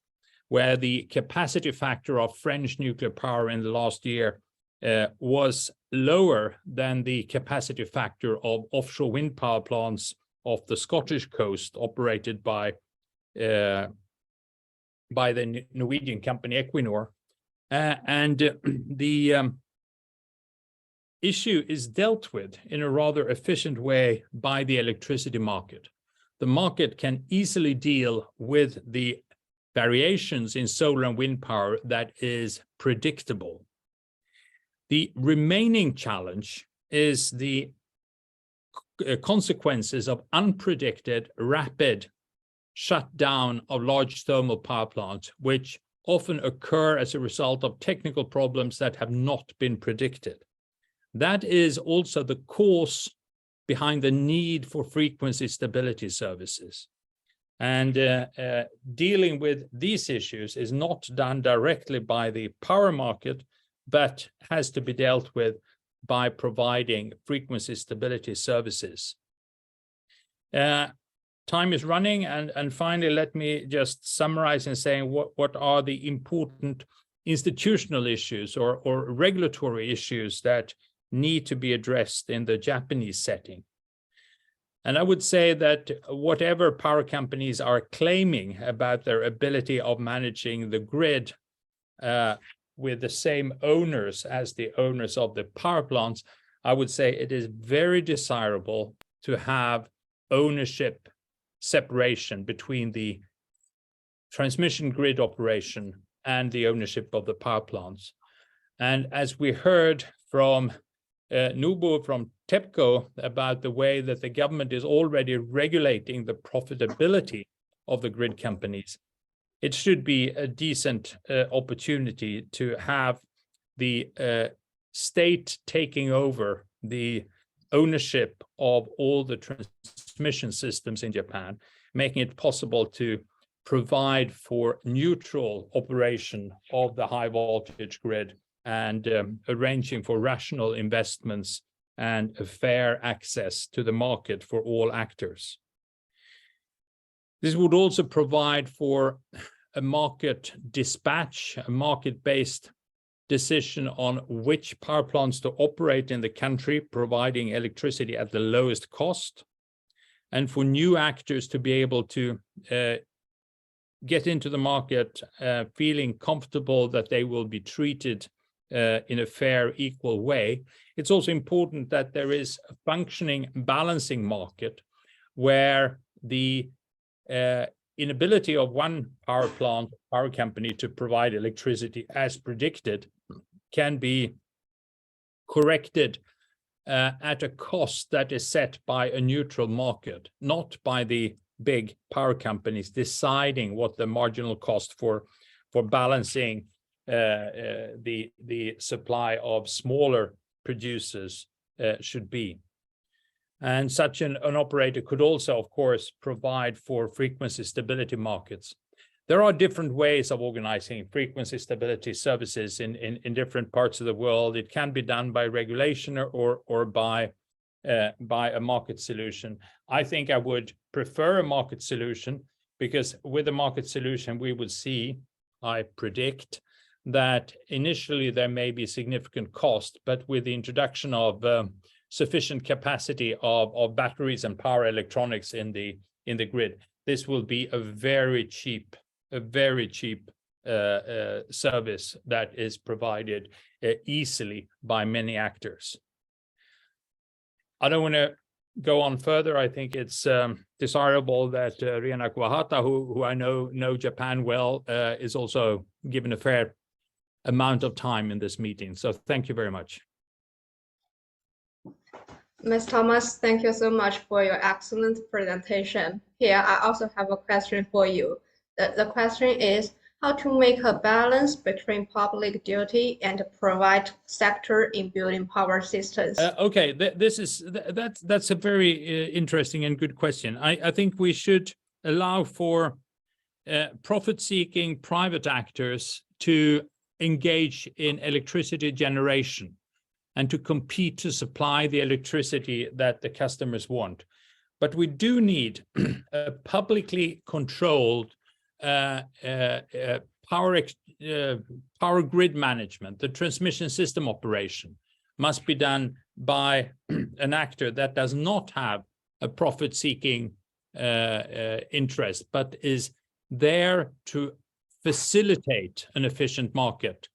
where the capacity factor of French nuclear power in the last year was lower than the capacity factor of offshore wind power plants off the Scottish coast operated by the Norwegian company Equinor. The issue is dealt with in a rather efficient way by the electricity market. The market can easily deal with the variations in solar and wind power that is predictable. The remaining challenge is the consequences of unpredicted, rapid shutdown of large thermal power plants, which often occur as a result of technical problems that have not been predicted. That is also the cause behind the need for frequency stability services. And dealing with these issues is not done directly by the power market, but has to be dealt with by providing frequency stability services. Time is running, and finally, let me just summarize in saying what are the important institutional issues or regulatory issues that need to be addressed in the Japanese setting. And I would say that whatever power companies are claiming about their ability of managing the grid with the same owners as the owners of the power plants, I would say it is very desirable to have ownership separation between the transmission grid operation and the ownership of the power plants. And as we heard from Nubo from TEPCO about the way that the government is already regulating the profitability of the grid companies, it should be a decent opportunity to have the state taking over the ownership of all the transmission systems in Japan, making it possible to provide for neutral operation of the high voltage grid and arranging for rational investments and a fair access to the market for all actors. This would also provide for a market dispatch, a market-based decision on which power plants to operate in the country, providing electricity at the lowest cost, and for new actors to be able to get into the market feeling comfortable that they will be treated in a fair, equal way. It's also important that there is a functioning balancing market where the inability of one power company to provide electricity as predicted can be corrected at a cost that is set by a neutral market, not by the big power companies deciding what the marginal cost for balancing the supply of smaller producers should be. And such an operator could also, of course, provide for frequency stability markets. There are different ways of organizing frequency stability services in different parts of the world. It can be done by regulation or by a market solution. I think I would prefer a market solution, because with a market solution, we would see, I predict, that initially there may be significant cost, but with the introduction of sufficient capacity of batteries and power electronics in the grid, this will be a very cheap service that is provided easily by many actors. I don't want to go on further. I think it's desirable that Rena Kuwahata, who I know Japan well, is also given a fair amount of time in this meeting. So thank you very much. Ms. Thomas, thank you so much for your excellent presentation. Here, I also have a question for you. The question is how to make a balance between public duty and private sector in building power systems. Okay, that's a very interesting and good question. I think we should allow for profit-seeking private actors to engage in electricity generation and to compete to supply the electricity that the customers want. But we do need a publicly controlled power grid management. The transmission system operation must be done by an actor that does not have a profit-seeking interest, but is there to facilitate an efficient market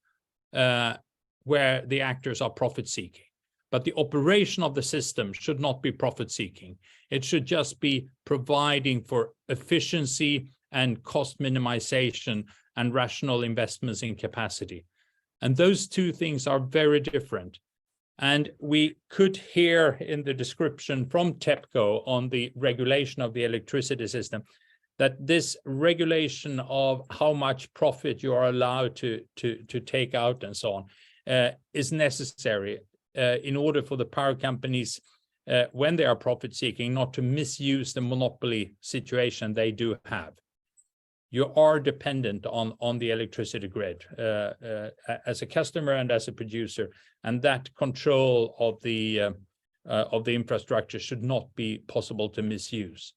where the actors are profit-seeking. But the operation of the system should not be profit-seeking. It should just be providing for efficiency and cost minimization and rational investments in capacity. And those two things are very different. And we could hear in the description from TEPCO on the regulation of the electricity system that this regulation of how much profit you are allowed to take out and so on is necessary in order for the power companies, when they are profit-seeking, not to misuse the monopoly situation they do have. You are dependent on the electricity grid as a customer and as a producer, and that control of the infrastructure should not be possible to misuse.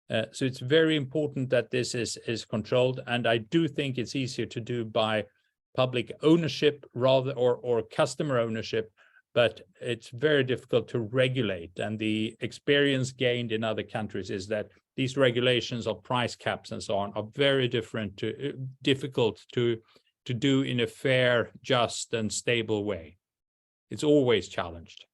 So it's very important that this is controlled, and I do think it's easier to do by public ownership rather or customer ownership, but it's very difficult to regulate. And the experience gained in other countries is that these regulations of price caps and so on are very difficult to do in a fair, just, and stable way. It's always challenged.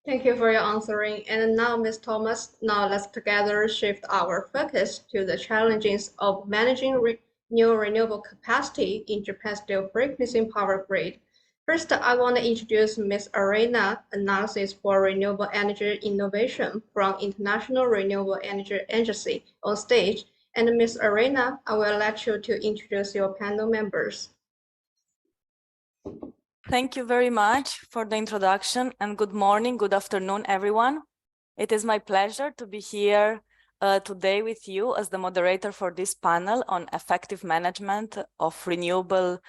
Thank you for your answering. And now, Ms. Thomas, now let's together shift our focus to the challenges of managing new renewable capacity in Japan's dual frequency power grid. First, I want to introduce Ms. Arina, Analyst for Renewable Energy Innovation from International Renewable Energy Agency, on stage. And Ms. Arina, I will let you to introduce your panel members. Thank you very much for the introduction, and good morning, good afternoon, everyone. It is my pleasure to be here today with you as the moderator for this panel on effective management of renewable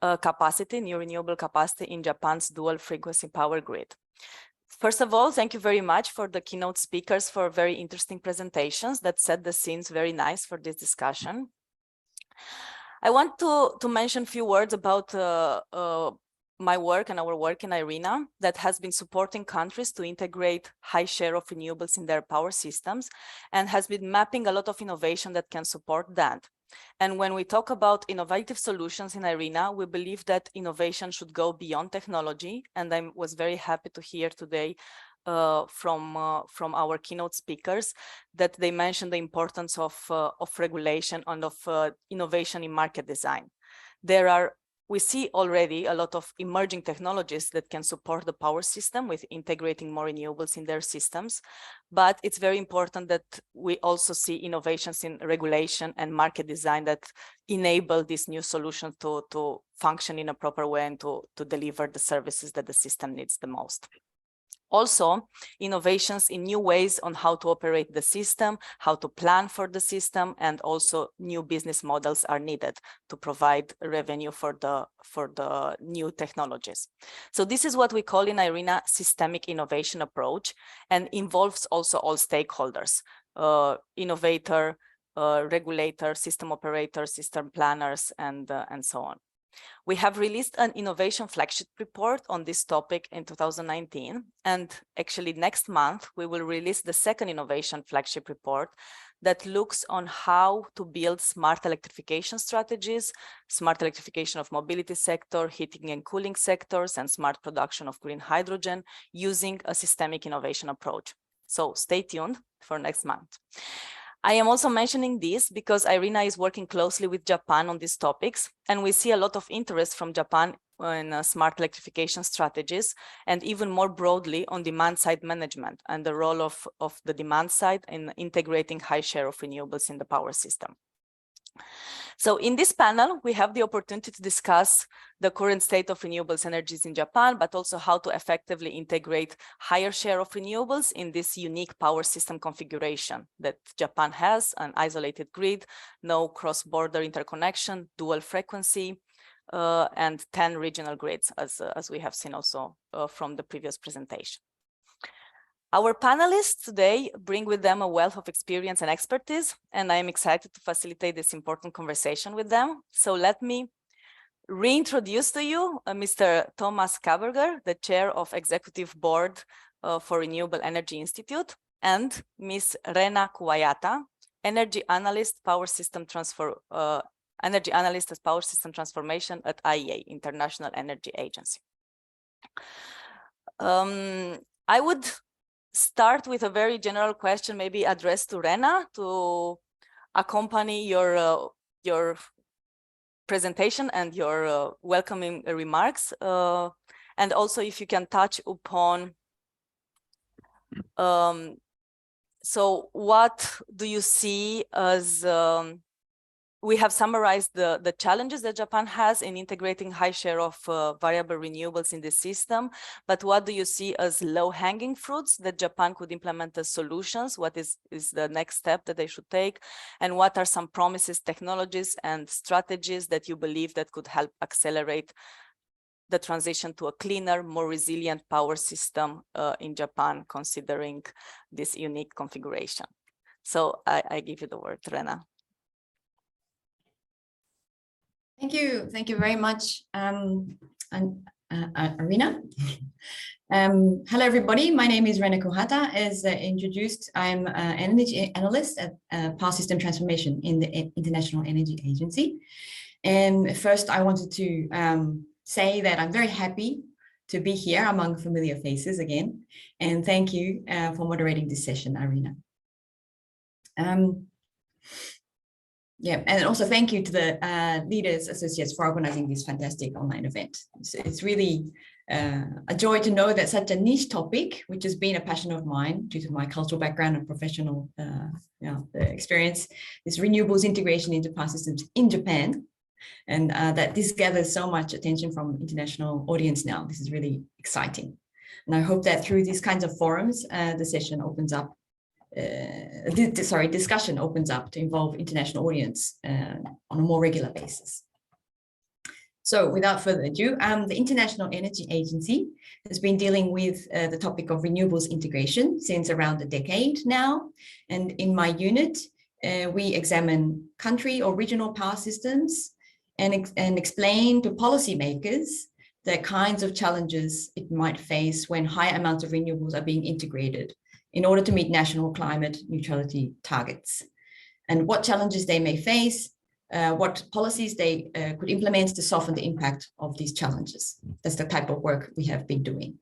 capacity, new renewable capacity in Japan's dual frequency power grid. First of all, thank you very much for the keynote speakers for very interesting presentations that set the scenes very nice for this discussion. I want to mention a few words about my work and our work in IRENA that has been supporting countries to integrate high share of renewables in their power systems and has been mapping a lot of innovation that can support that. And when we talk about innovative solutions in IRENA, we believe that innovation should go beyond technology. And I was very happy to hear today from our keynote speakers that they mentioned the importance of regulation and of innovation in market design. We see already a lot of emerging technologies that can support the power system with integrating more renewables in their systems. But it's very important that we also see innovations in regulation and market design that enable this new solution to function in a proper way and to deliver the services that the system needs the most. Also, innovations in new ways on how to operate the system, how to plan for the system, and also new business models are needed to provide revenue for the new technologies. So this is what we call in IRENA systemic innovation approach, and involves also all stakeholders, innovator, regulator, system operator, system planners, and so on. We have released an innovation flagship report on this topic in 2019. And actually next month, we will release the second innovation flagship report that looks on how to build smart electrification strategies, smart electrification of mobility sector, heating and cooling sectors, and smart production of green hydrogen using a systemic innovation approach. So stay tuned for next month. I am also mentioning this because IRENA is working closely with Japan on these topics, and we see a lot of interest from Japan in smart electrification strategies, and even more broadly on demand side management and the role of the demand side in integrating high share of renewables in the power system. So in this panel, we have the opportunity to discuss the current state of renewables energies in Japan, but also how to effectively integrate higher share of renewables in this unique power system configuration that Japan has: an isolated grid, no cross-border interconnection, dual frequency, and 10 regional grids, as we have seen also from the previous presentation. Our panelists today bring with them a wealth of experience and expertise, and I am excited to facilitate this important conversation with them. So let me reintroduce to you Mr. Tomas Kåberger, the Chair of Executive Board for Renewable Energy Institute, and Ms. Rena Kuwahata, Energy Analyst as Power System Transformation at IEA, International Energy Agency. I would start with a very general question, maybe addressed to Rena, to accompany your presentation and your welcoming remarks. And also if you can touch upon, so what do you see as, we have summarized the challenges that Japan has in integrating high share of variable renewables in the system, but what do you see as low-hanging fruits that Japan could implement as solutions? What is the next step that they should take? And what are some promises, technologies, and strategies that you believe that could help accelerate the transition to a cleaner, more resilient power system in Japan, considering this unique configuration? So I give you the word, Rena. Thank you very much, Arina. Hello, everybody. My name is Rena Kuwahata. As introduced, I'm an energy analyst at Power System Transformation in the International Energy Agency. And first, I wanted to say that I'm very happy to be here among familiar faces again. And thank you for moderating this session, Arina. Yeah, and also thank you to the Leaders Associates for organizing this fantastic online event. It's really a joy to know that such a niche topic, which has been a passion of mine due to my cultural background and professional experience, is renewables integration into power systems in Japan, and that this gathers so much attention from international audience now. This is really exciting. And I hope that through these kinds of forums, the session opens up, discussion opens up to involve international audience on a more regular basis. So without further ado, the International Energy Agency has been dealing with the topic of renewables integration since around a decade now. And in my unit, we examine country or regional power systems and explain to policymakers the kinds of challenges it might face when high amounts of renewables are being integrated in order to meet national climate neutrality targets, and what challenges they may face what policies they could implement to soften the impact of these challenges. That's the type of work we have been doing.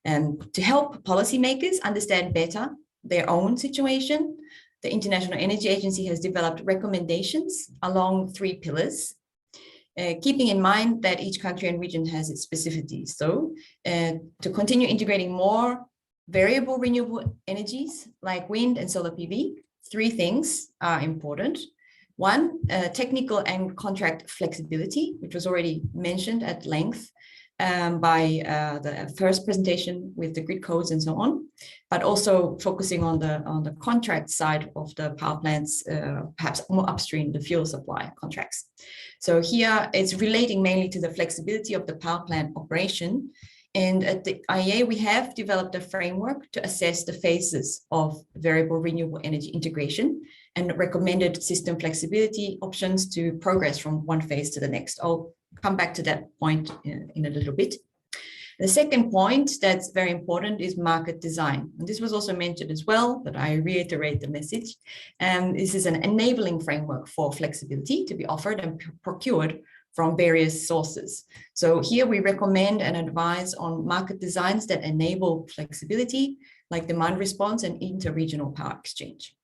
And to help policymakers understand better their own situation, the International Energy Agency has developed recommendations along 3 pillars, keeping in mind that each country and region has its specificities. So to continue integrating more variable renewable energies like wind and solar PV, 3 things are important. 1, technical and contract flexibility, which was already mentioned at length by the first presentation with the grid codes and so on, but also focusing on the contract side of the power plants, perhaps more upstream, the fuel supply contracts. So here it's relating mainly to the flexibility of the power plant operation. And at the IEA, we have developed a framework to assess the phases of variable renewable energy integration and recommended system flexibility options to progress from one phase to the next. I'll come back to that point in a little bit. The second point that's very important is market design. And this was also mentioned as well, but I reiterate the message. This is an enabling framework for flexibility to be offered and procured from various sources. So here we recommend and advise on market designs that enable flexibility, like demand response and interregional power exchange.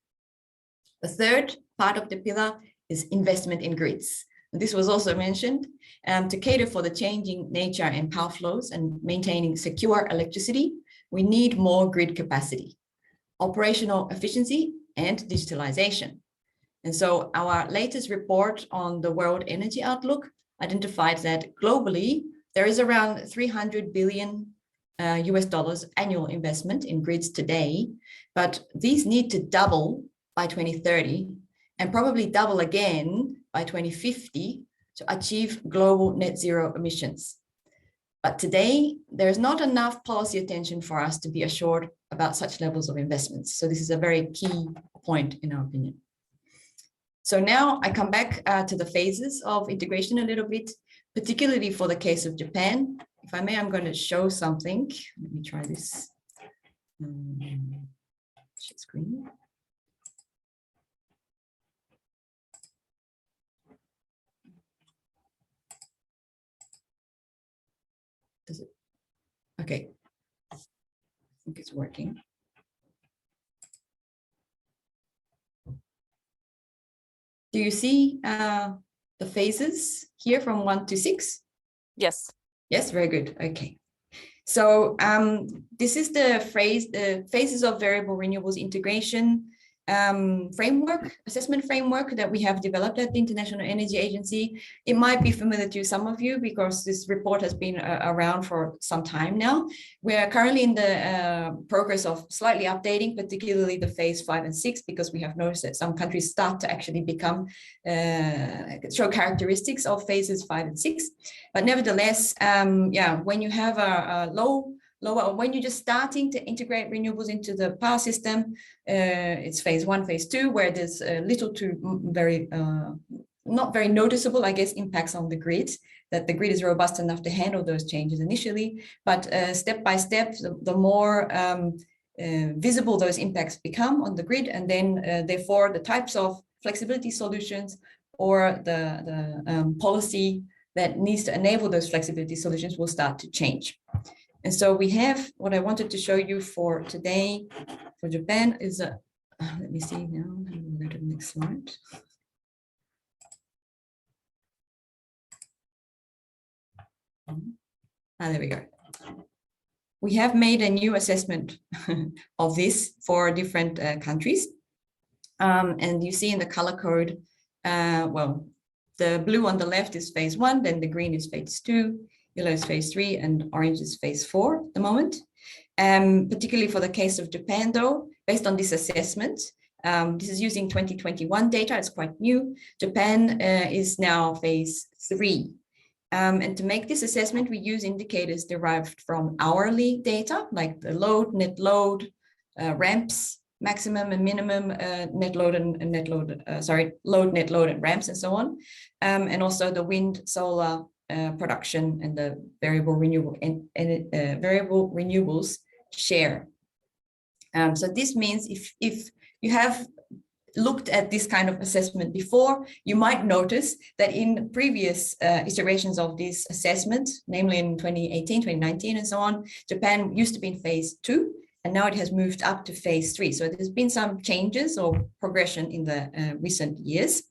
The third part of the pillar is investment in grids. This was also mentioned. To cater for the changing nature and power flows and maintaining secure electricity, we need more grid capacity, operational efficiency, and digitalization. And so our latest report on the World Energy Outlook identified that globally, there is around $300 billion US annual investment in grids today, but these need to double by 2030 and probably double again by 2050 to achieve global net zero emissions. But today, there's not enough policy attention for us to be assured about such levels of investments. So this is a very key point in our opinion. So now I come back to the phases of integration a little bit, particularly for the case of Japan. If I may, I'm going to show something. Let me try this. Share screen. Does it? Okay. I think it's working. Do you see the phases here from 1 to 6? Yes. Yes, very good. Okay. So this is the phases of variable renewables integration assessment framework that we have developed at the International Energy Agency. It might be familiar to some of you because this report has been around for some time now. We are currently in the progress of slightly updating, particularly the phase 5 and 6, because we have noticed that some countries start to actually become, show characteristics of phases 5 and 6. But nevertheless, when you have a when you're just starting to integrate renewables into the power system, it's phase 1, phase 2, where there's little to not very noticeable, I guess, impacts on the grid, that the grid is robust enough to handle those changes initially. But step by step, the more visible those impacts become on the grid, and then therefore the types of flexibility solutions or the policy that needs to enable those flexibility solutions will start to change. And so we have what I wanted to show you for today for Japan is let me see now, we'll go to the next slide. There we go. We have made a new assessment of this for different countries. And you see in the color code, well, the blue on the left is phase 1, then the green is phase 2, yellow is phase 3, and orange is phase 4 at the moment. Particularly for the case of Japan, though, based on this assessment, this is using 2021 data, it's quite new. Japan is now phase 3. And to make this assessment, we use indicators derived from hourly data, like the load, net load, ramps, maximum and minimum net load and net load, load, net load, and ramps, and so on. And also the wind, solar, production, and the variable renewable variable renewables share. So this means if you have looked at this kind of assessment before, you might notice that in previous iterations of this assessment, namely in 2018, 2019, and so on, Japan used to be in phase 2, and now it has moved up to phase 3. So there's been some changes or progression in the recent years.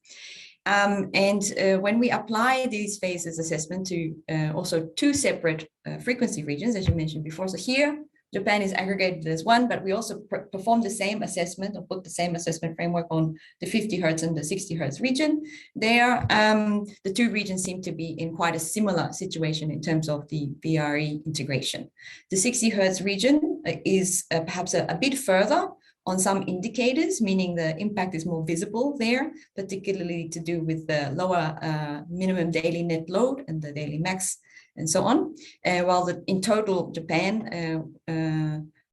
When we apply these phases assessment to also 2 separate frequency regions, as you mentioned before, so here, Japan is aggregated as one, but we also perform the same assessment or put the same assessment framework on the 50 hertz and the 60 hertz region. There, the 2 regions seem to be in quite a similar situation in terms of the VRE integration. The 60 hertz region is perhaps a bit further on some indicators, meaning the impact is more visible there, particularly to do with the lower minimum daily net load and the daily max and so on. While in total Japan,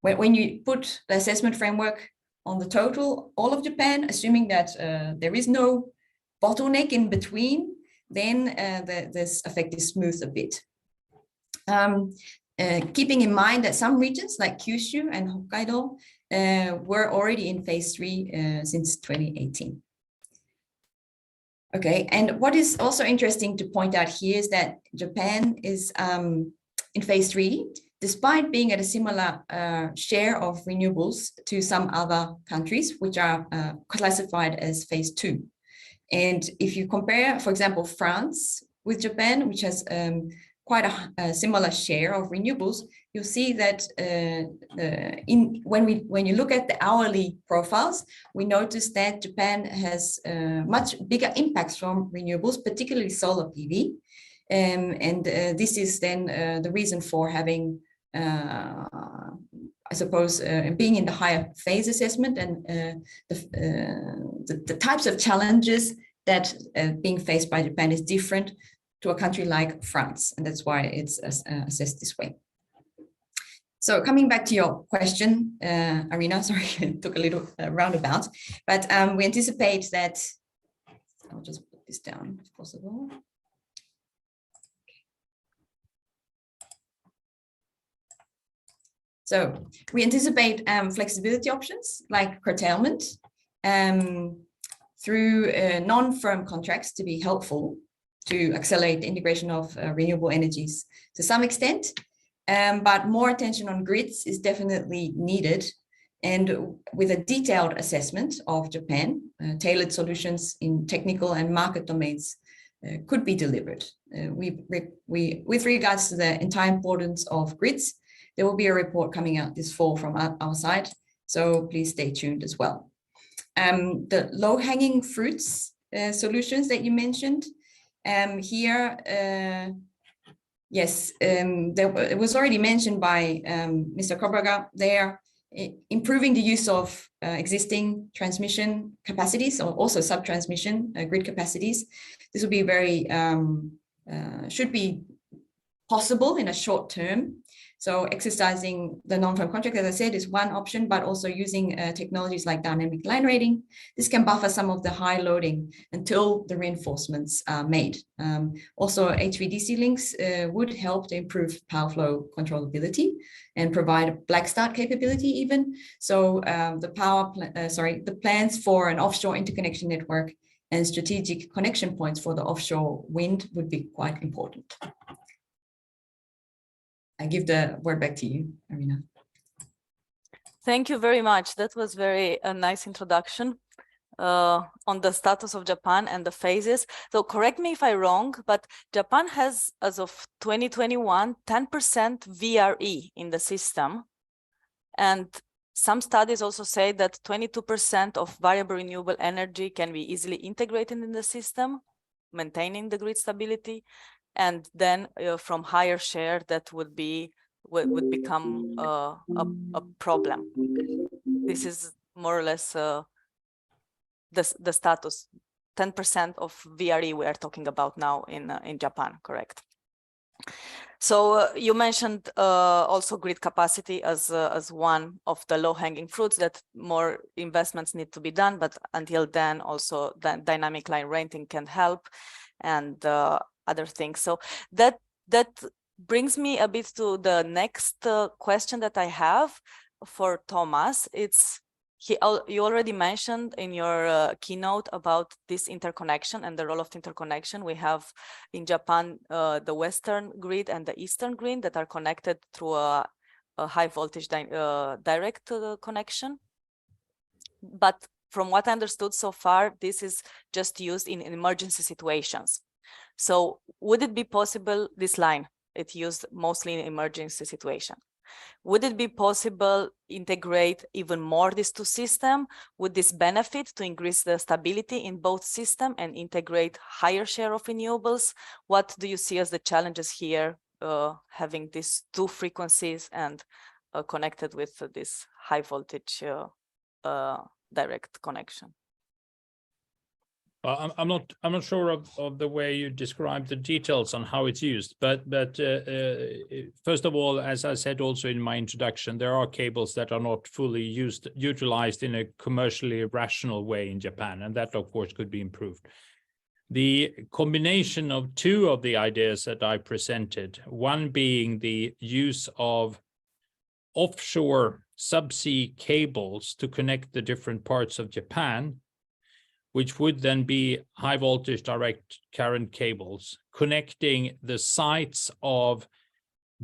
when you put the assessment framework on the total, all of Japan, assuming that there is no bottleneck in between, then this effect is smoothed a bit. Keeping in mind that some regions like Kyushu and Hokkaido were already in phase 3 since 2018. Okay, and what is also interesting to point out here is that Japan is in phase 3, despite being at a similar share of renewables to some other countries, which are classified as phase 2. And if you compare, for example, France with Japan, which has quite a similar share of renewables, you'll see that when you look at the hourly profiles, we notice that Japan has much bigger impacts from renewables, particularly solar PV. This is then the reason for having, I suppose, being in the higher phase assessment and the types of challenges that being faced by Japan is different to a country like France, and that's why it's assessed this way. So coming back to your question, Arina, sorry, it took a little roundabout, but we anticipate that, I'll just put this down if possible. So we anticipate flexibility options like curtailment through non-firm contracts to be helpful to accelerate the integration of renewable energies to some extent, but more attention on grids is definitely needed. And with a detailed assessment of Japan, tailored solutions in technical and market domains could be delivered. With regards to the entire importance of grids, there will be a report coming out this fall from our side, so please stay tuned as well. The low-hanging fruits solutions that you mentioned, here, yes, it was already mentioned by Mr. Kåberger there, improving the use of existing transmission capacities or also sub-transmission grid capacities. This will be very, should be possible in a short term. So exercising the non-firm contract, as I said, is one option, but also using technologies like dynamic line rating. This can buffer some of the high loading until the reinforcements are made. Also, HVDC links would help to improve power flow controllability and provide a black start capability even. So the plans for an offshore interconnection network and strategic connection points for the offshore wind would be quite important. I give the word back to you, Arina. Thank you very much. That was very nice introduction on the status of Japan and the phases. So correct me if I'm wrong, but Japan has, as of 2021, 10% VRE in the system. And some studies also say that 22% of variable renewable energy can be easily integrated in the system, maintaining the grid stability. And then from higher share, that would become a problem. This is more or less the status. 10% of VRE we are talking about now in Japan, correct? So you mentioned also grid capacity as one of the low-hanging fruits that more investments need to be done, but until then also the dynamic line rating can help and other things. So that brings me a bit to the next question that I have for Tomas. you already mentioned in your keynote about this interconnection and the role of interconnection. We have in Japan the Western grid and the Eastern grid that are connected through a high voltage direct connection. But from what I understood so far, this is just used in emergency situations. So would it be possible, this line, it's used mostly in emergency situation. Would it be possible integrate even more these two systems? Would this benefit to increase the stability in both systems and integrate higher share of renewables? What do you see as the challenges here, having these two frequencies and connected with this high voltage direct connection? Well, I'm not sure of the way you describe the details on how it's used, but first of all, as I said also in my introduction, there are cables that are not fully utilized in a commercially rational way in Japan, and that of course could be improved. The combination of two of the ideas that I presented, one being the use of offshore subsea cables to connect the different parts of Japan, which would then be high voltage direct current cables connecting the sites of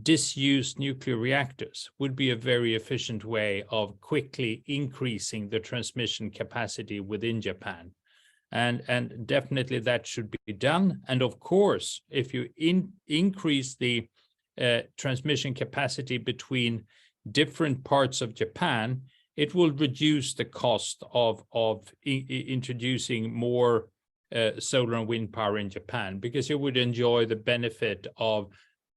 disused nuclear reactors, would be a very efficient way of quickly increasing the transmission capacity within Japan. And definitely that should be done. And of course, if you increase the transmission capacity between different parts of Japan, it will reduce the cost of introducing more solar and wind power in Japan, because you would enjoy the benefit of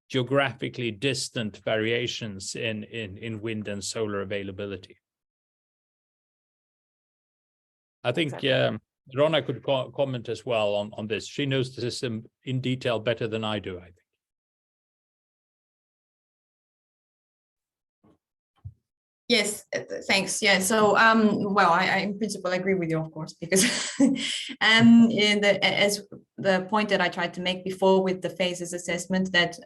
geographically distant variations in wind and solar availability. I think Rena could comment as well on this. She knows the system in detail better than I do, I think. Yes, thanks. Yeah, so well, I in principle agree with you, of course, because as the point that I tried to make before with the phases assessment, that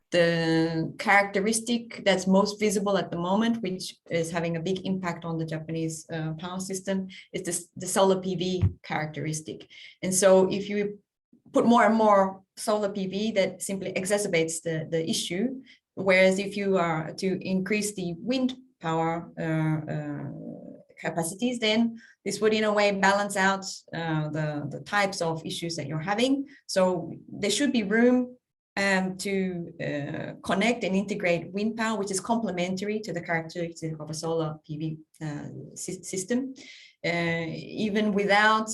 the characteristic that's most visible at the moment, which is having a big impact on the Japanese power system, is the solar PV characteristic. And so if you put more and more solar PV, that simply exacerbates the issue. Whereas if you are to increase the wind power capacities, then this would in a way balance out the types of issues that you're having. So there should be room to connect and integrate wind power, which is complementary to the characteristic of a solar PV system, even without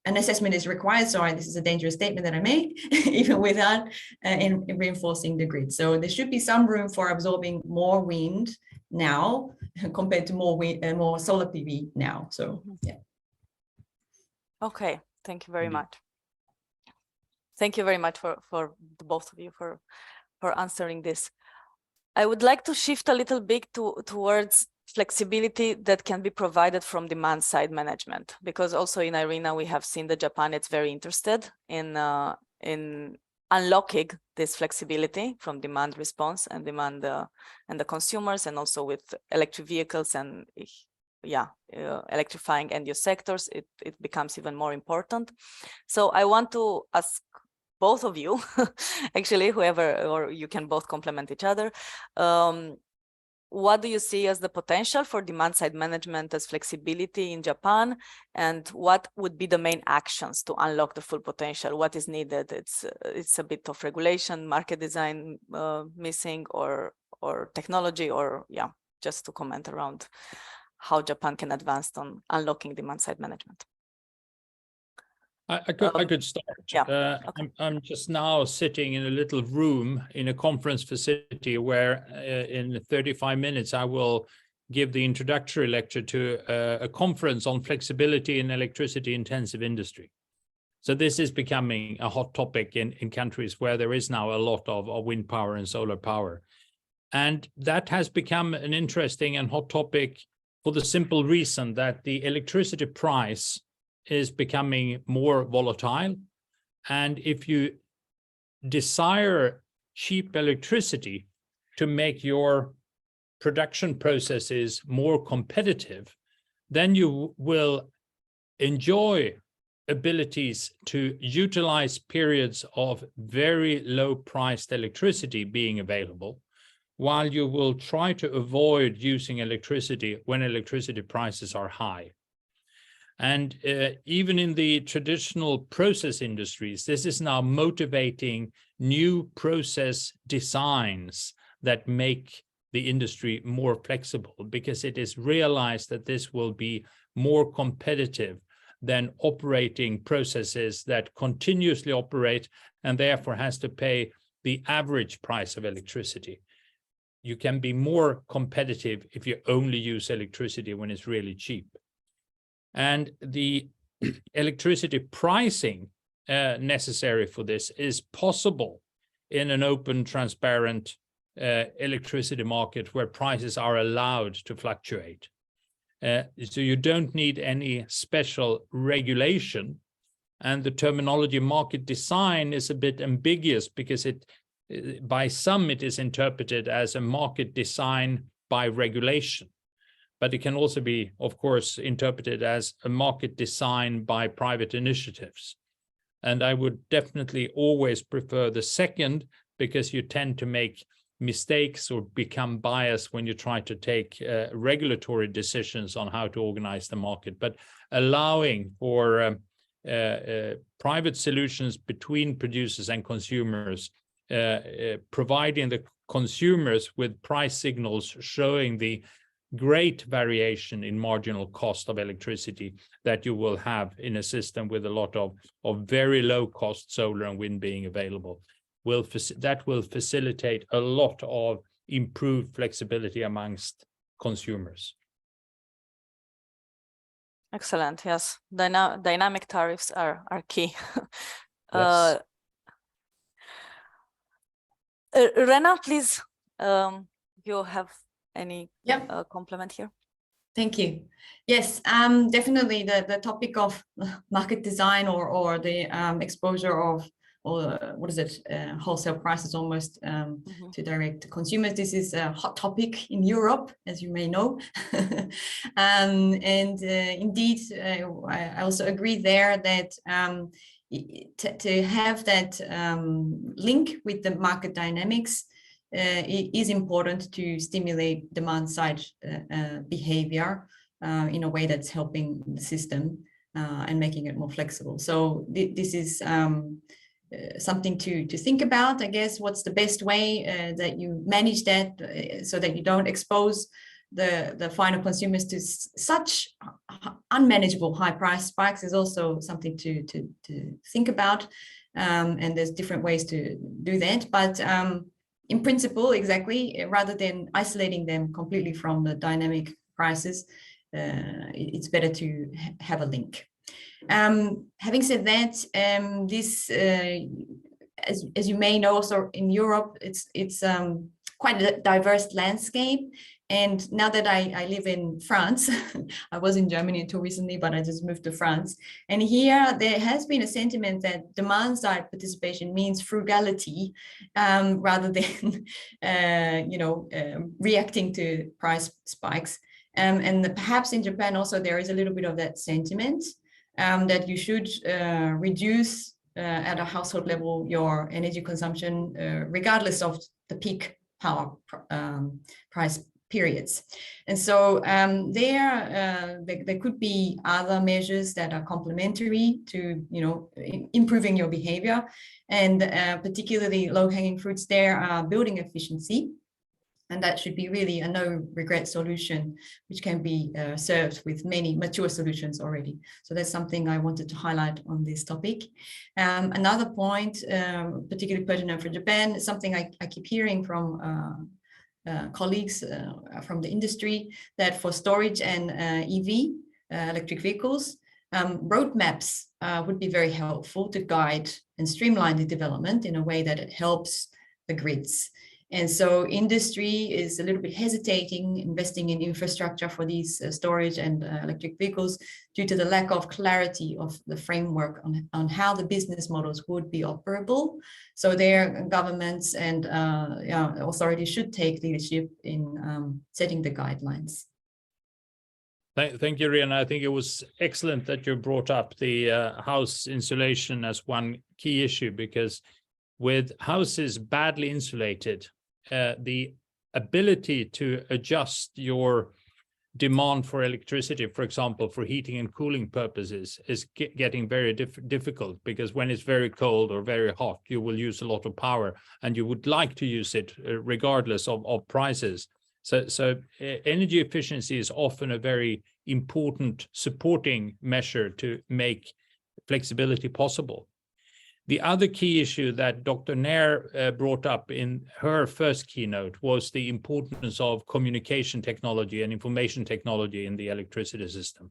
an assessment is required. Sorry, this is a dangerous statement that I make, even without in reinforcing the grid. So there should be some room for absorbing more wind now compared to more solar PV now. So yeah. Okay, thank you very much. Thank you very much for the both of you for answering this. I would like to shift a little bit towards flexibility that can be provided from demand side management, because also in IRENA we have seen that Japan is very interested in unlocking this flexibility from demand response and demand and the consumers, and also with electric vehicles and electrifying end use sectors, it becomes even more important. So I want to ask both of you, actually, whoever, or you can both complement each other. What do you see as the potential for demand side management as flexibility in Japan, and what would be the main actions to unlock the full potential? What is needed? It's a bit of regulation, market design missing, or technology, or just to comment around how Japan can advance on unlocking demand side management. I could start. Okay. I'm just now sitting in a little room in a conference facility where in 35 minutes I will give the introductory lecture to a conference on flexibility in electricity intensive industry. So this is becoming a hot topic in countries where there is now a lot of wind power and solar power. And that has become an interesting and hot topic for the simple reason that the electricity price is becoming more volatile. And if you desire cheap electricity to make your production processes more competitive, then you will enjoy abilities to utilize periods of very low priced electricity being available, while you will try to avoid using electricity when electricity prices are high. And even in the traditional process industries, this is now motivating new process designs that make the industry more flexible, because it is realized that this will be more competitive than operating processes that continuously operate and therefore has to pay the average price of electricity. You can be more competitive if you only use electricity when it's really cheap. And the electricity pricing necessary for this is possible in an open, transparent electricity market where prices are allowed to fluctuate. So you don't need any special regulation. And the terminology market design is a bit ambiguous because by some it is interpreted as a market design by regulation. But it can also be, of course, interpreted as a market design by private initiatives. And I would definitely always prefer the second, because you tend to make mistakes or become biased when you try to take regulatory decisions on how to organize the market. But allowing for private solutions between producers and consumers, providing the consumers with price signals showing the great variation in marginal cost of electricity that you will have in a system with a lot of very low cost solar and wind being available. That will facilitate a lot of improved flexibility amongst consumers. Excellent. Yes, dynamic tariffs are key. Yes. Rena, please, you have any Yep. complement here? Thank you. Yes, definitely the topic of market design or the exposure of, or what is it, wholesale prices almost to direct consumers. This is a hot topic in Europe, as you may know. Indeed, I also agree there that to have that link with the market dynamics, it is important to stimulate demand side behavior in a way that's helping the system and making it more flexible. So this is something to think about, I guess. What's the best way that you manage that so that you don't expose the final consumers to such unmanageable high price spikes is also something to think about. And there's different ways to do that. But in principle, exactly, rather than isolating them completely from the dynamic prices, it's better to have a link. Having said that, this, as you may know, also in Europe, it's quite a diverse landscape. And now that I live in France, I was in Germany until recently, but I just moved to France. And here there has been a sentiment that demand side participation means frugality rather than, reacting to price spikes. And perhaps in Japan also there is a little bit of that sentiment that you should reduce at a household level your energy consumption regardless of the peak power price periods. And so there could be other measures that are complementary to improving your behavior, and particularly low-hanging fruits there are building efficiency. And that should be really a no-regret solution, which can be served with many mature solutions already. So that's something I wanted to highlight on this topic. Another point, particularly pertinent for Japan, is something I keep hearing from colleagues from the industry, that for storage and EV, electric vehicles, roadmaps would be very helpful to guide and streamline the development in a way that it helps the grids. And so industry is a little bit hesitating investing in infrastructure for these storage and electric vehicles due to the lack of clarity of the framework on how the business models would be operable. So their governments and authorities should take leadership in setting the guidelines. Thank you, Rena. I think it was excellent that you brought up the house insulation as one key issue, because with houses badly insulated, the ability to adjust your demand for electricity, for example, for heating and cooling purposes, is getting very difficult, because when it's very cold or very hot, you will use a lot of power, and you would like to use it regardless of prices. So energy efficiency is often a very important supporting measure to make flexibility possible. The other key issue that Dr. Nair brought up in her first keynote was the importance of communication technology and information technology in the electricity system.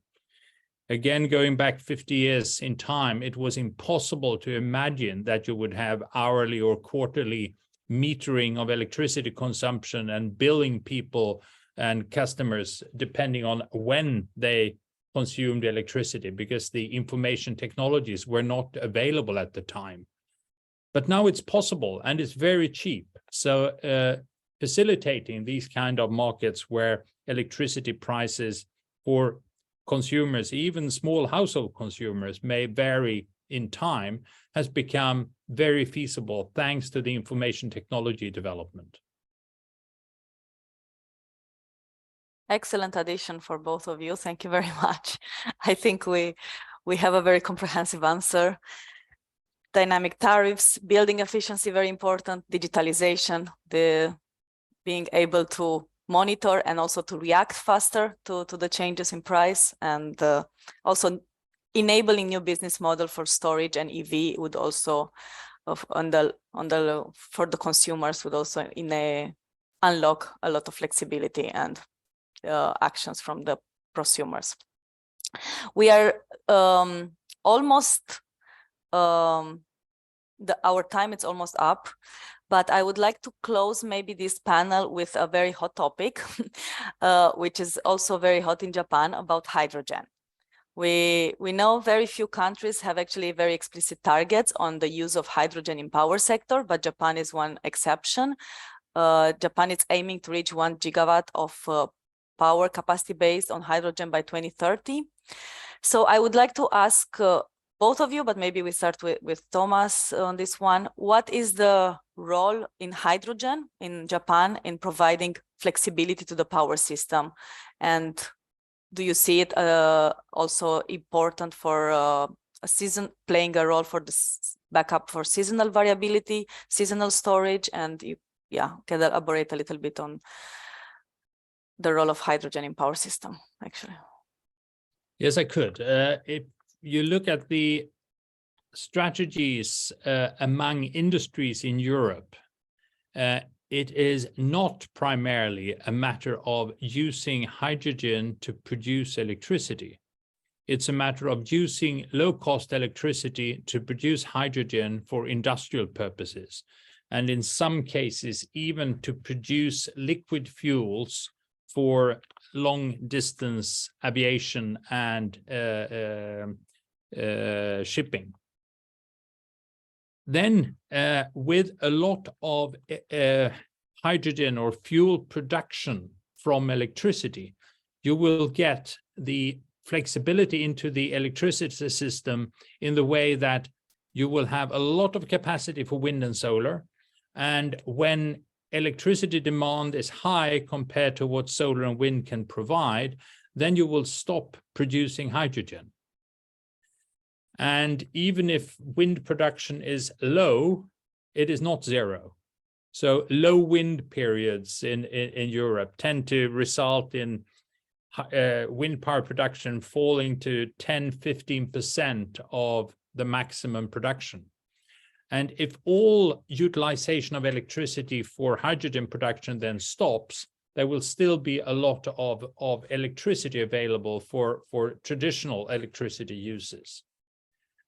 Again, going back 50 years in time, it was impossible to imagine that you would have hourly or quarterly metering of electricity consumption and billing people and customers depending on when they consumed electricity, because the information technologies were not available at the time. But now it's possible, and it's very cheap. So facilitating these kind of markets where electricity prices for consumers, even small household consumers, may vary in time, has become very feasible thanks to the information technology development. Excellent addition for both of you. Thank you very much. I think we have a very comprehensive answer. Dynamic tariffs, building efficiency, very important, digitalization, the being able to monitor and also to react faster to the changes in price, and also enabling new business model for storage and EV would also for the consumers would also unlock a lot of flexibility and actions from the prosumers. We are almost our time is almost up, but I would like to close maybe this panel with a very hot topic, which is also very hot in Japan, about hydrogen. We know very few countries have actually very explicit targets on the use of hydrogen in power sector, but Japan is one exception. Japan is aiming to reach 1 gigawatt of power capacity based on hydrogen by 2030. So I would like to ask both of you, but maybe we start with Tomas on this one. What is the role in hydrogen in Japan in providing flexibility to the power system? And do you see it also important for playing a role for this backup for seasonal variability, seasonal storage? And can elaborate a little bit on the role of hydrogen in power system, actually? Yes, I could. If you look at the strategies among industries in Europe, it is not primarily a matter of using hydrogen to produce electricity. It's a matter of using low-cost electricity to produce hydrogen for industrial purposes, and in some cases, even to produce liquid fuels for long-distance aviation and shipping. Then, with a lot of hydrogen or fuel production from electricity, you will get the flexibility into the electricity system in the way that you will have a lot of capacity for wind and solar. And when electricity demand is high compared to what solar and wind can provide, then you will stop producing hydrogen. And even if wind production is low, it is not zero. So low wind periods in Europe tend to result in wind power production falling to 10–15% of the maximum production. And if all utilization of electricity for hydrogen production then stops, there will still be a lot of electricity available for traditional electricity uses.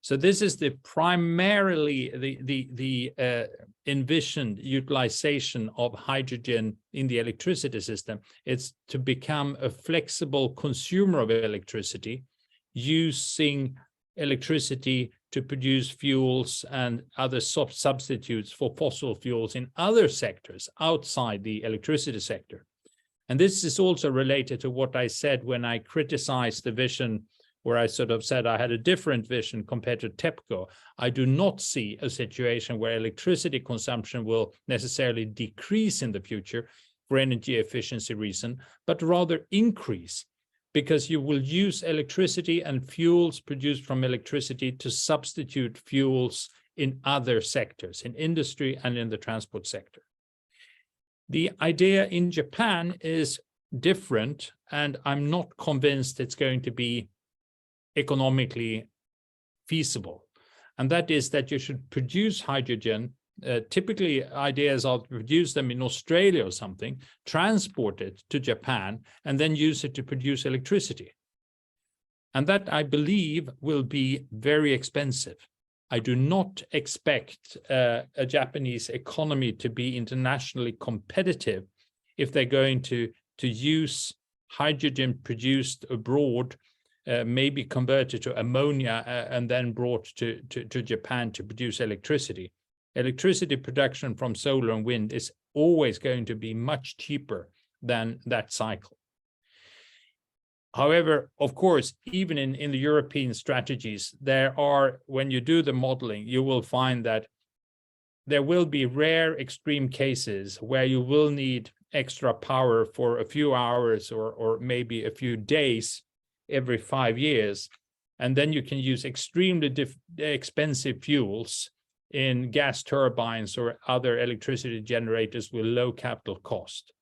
So this is the primarily the envisioned utilization of hydrogen in the electricity system. It's to become a flexible consumer of electricity, using electricity to produce fuels and other substitutes for fossil fuels in other sectors outside the electricity sector. And this is also related to what I said when I criticized the vision, where I sort of said I had a different vision compared to TEPCO. I do not see a situation where electricity consumption will necessarily decrease in the future for energy efficiency reason, but rather increase, because you will use electricity and fuels produced from electricity to substitute fuels in other sectors, in industry and in the transport sector. The idea in Japan is different, and I'm not convinced it's going to be economically feasible. And that is that you should produce hydrogen. Typically, ideas are to produce them in Australia or something, transport it to Japan, and then use it to produce electricity. And that, I believe, will be very expensive. I do not expect a Japanese economy to be internationally competitive if they're going to use hydrogen produced abroad, maybe converted to ammonia and then brought to Japan to produce electricity. Electricity production from solar and wind is always going to be much cheaper than that cycle. However, of course, even in the European strategies, there are, when you do the modeling, you will find that there will be rare extreme cases where you will need extra power for a few hours or maybe a few days every 5 years. And then you can use extremely expensive fuels in gas turbines or other electricity generators with low capital cost.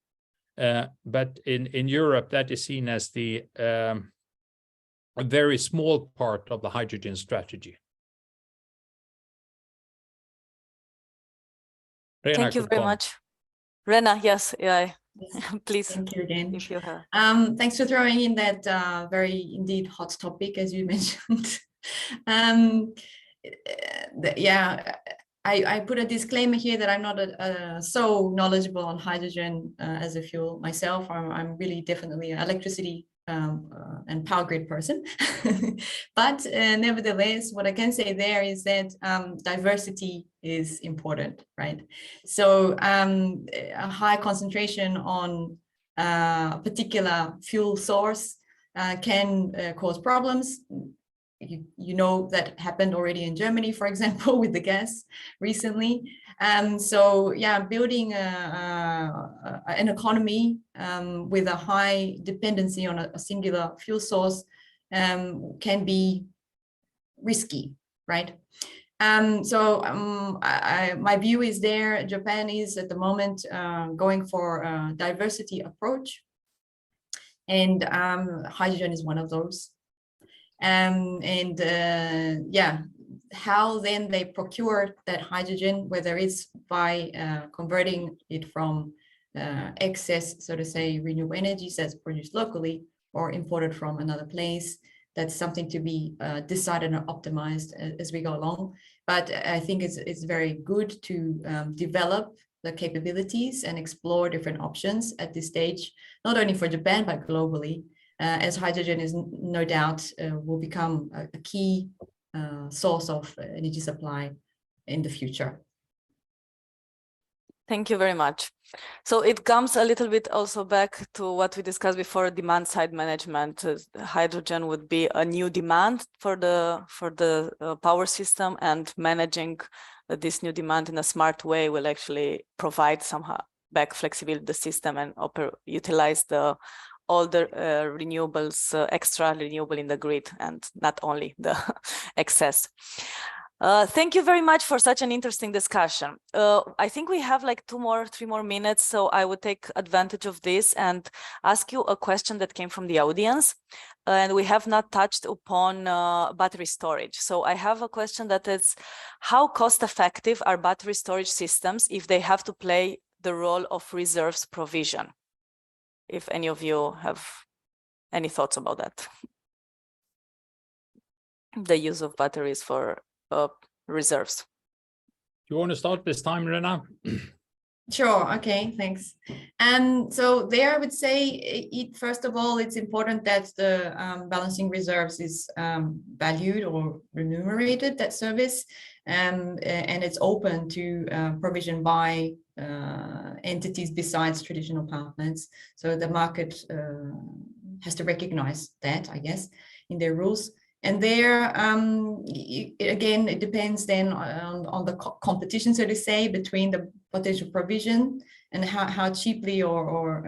But in Europe, that is seen as a very small part of the hydrogen strategy. Rena, Thank you very much. Rena, yes, yeah, please. Thank you again. If you have. Thanks for throwing in that very indeed hot topic, as you mentioned. Yeah, I put a disclaimer here that I'm not so knowledgeable on hydrogen as a fuel myself. I'm really definitely an electricity and power grid person. But nevertheless, what I can say there is that diversity is important, right? So a high concentration on a particular fuel source can cause problems. You know that happened already in Germany, for example, with the gas recently. So yeah, building an economy with a high dependency on a singular fuel source can be risky, right? My view is there, Japan is at the moment going for a diversity approach, and hydrogen is one of those. Yeah, how then they procure that hydrogen, whether it's by converting it from excess, so to say, renewable energies that's produced locally or imported from another place, that's something to be decided and optimized as we go along. But I think it's very good to develop the capabilities and explore different options at this stage, not only for Japan, but globally. As hydrogen is no doubt will become a key source of energy supply in the future. Thank you very much. So it comes a little bit also back to what we discussed before, demand side management. Hydrogen would be a new demand for the power system, and managing this new demand in a smart way will actually provide somehow back flexibility to the system and utilize all the renewables, extra renewable in the grid, and not only the excess. Thank you very much for such an interesting discussion. I think we have like 3 more minutes, so I would take advantage of this and ask you a question that came from the audience. And we have not touched upon battery storage. So I have a question that is, how cost effective are battery storage systems if they have to play the role of reserves provision? If any of you have any thoughts about that. the use of batteries for reserves. You want to start this time, Rena? Sure. Okay. Thanks. So there, I would say, first of all, it's important that the balancing reserves is valued or remunerated, that service, and it's open to provision by entities besides traditional power plants. So the market has to recognize that, I guess, in their rules. And there, again, it depends then on the competition, so to say, between the potential provision and how cheaply or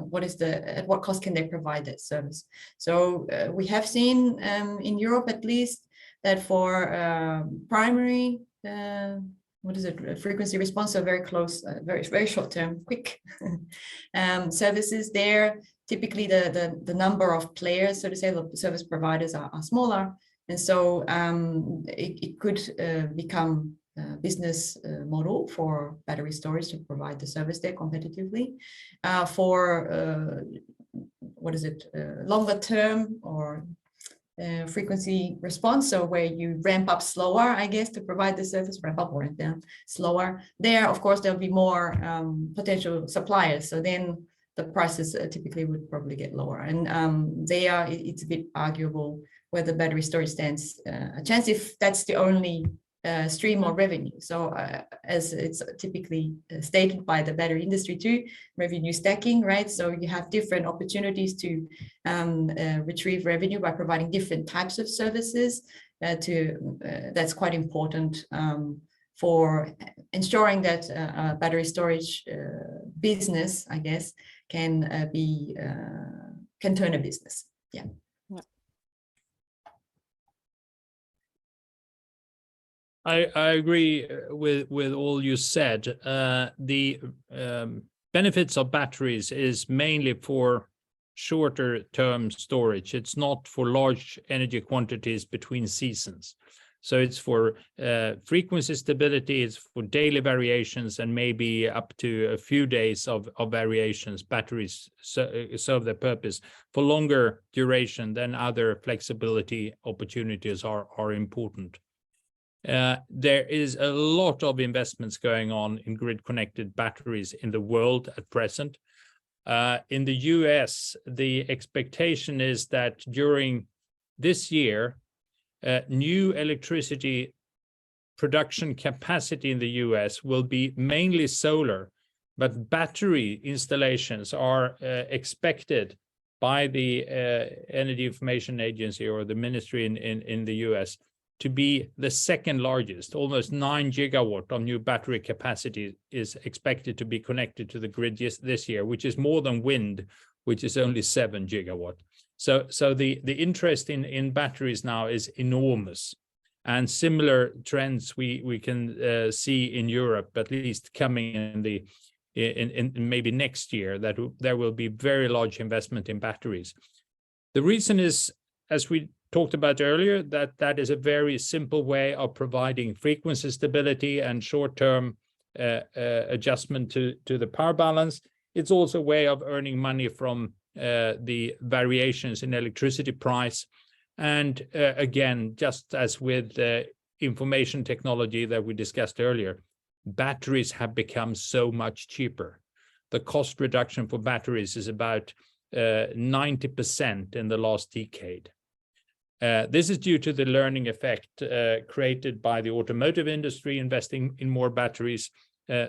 what is at what cost can they provide that service. So we have seen in Europe, at least, that for primary, frequency response, so very close, very short term, quick services there. Typically, the number of players, so to say, the service providers are smaller, and so it could become a business model for battery storage to provide the service there competitively. For longer term or frequency response, so where you ramp up slower, I guess, to provide the service, ramp up or ramp down slower. There, of course, there'll be more potential suppliers. So then the prices typically would probably get lower. And it's a bit arguable whether battery storage stands a chance if that's the only stream of revenue. So as it's typically stated by the battery industry too, revenue stacking, right? So you have different opportunities to retrieve revenue by providing different types of services. That's quite important for ensuring that battery storage business, I guess, can turn a business. Yeah. I agree with all you said. The benefits of batteries is mainly for shorter term storage. It's not for large energy quantities between seasons. So it's for frequency stability, it's for daily variations, and maybe up to a few days of variations. Batteries serve their purpose. For longer duration, then other flexibility opportunities are important. There is a lot of investments going on in grid-connected batteries in the world at present. In the US, the expectation is that during this year, new electricity production capacity in the US will be mainly solar, but battery installations are expected by the Energy Information Agency or the ministry in the US to be the second largest. Almost 9 gigawatt of new battery capacity is expected to be connected to the grid this year, which is more than wind, which is only 7 gigawatt. So the interest in batteries now is enormous, and similar trends we can see in Europe, at least coming in maybe next year, that there will be very large investment in batteries. The reason is, as we talked about earlier, that is a very simple way of providing frequency stability and short-term adjustment to the power balance. It's also a way of earning money from the variations in electricity price. And again, just as with information technology that we discussed earlier, batteries have become so much cheaper. The cost reduction for batteries is about 90% in the last decade. This is due to the learning effect created by the automotive industry investing in more batteries.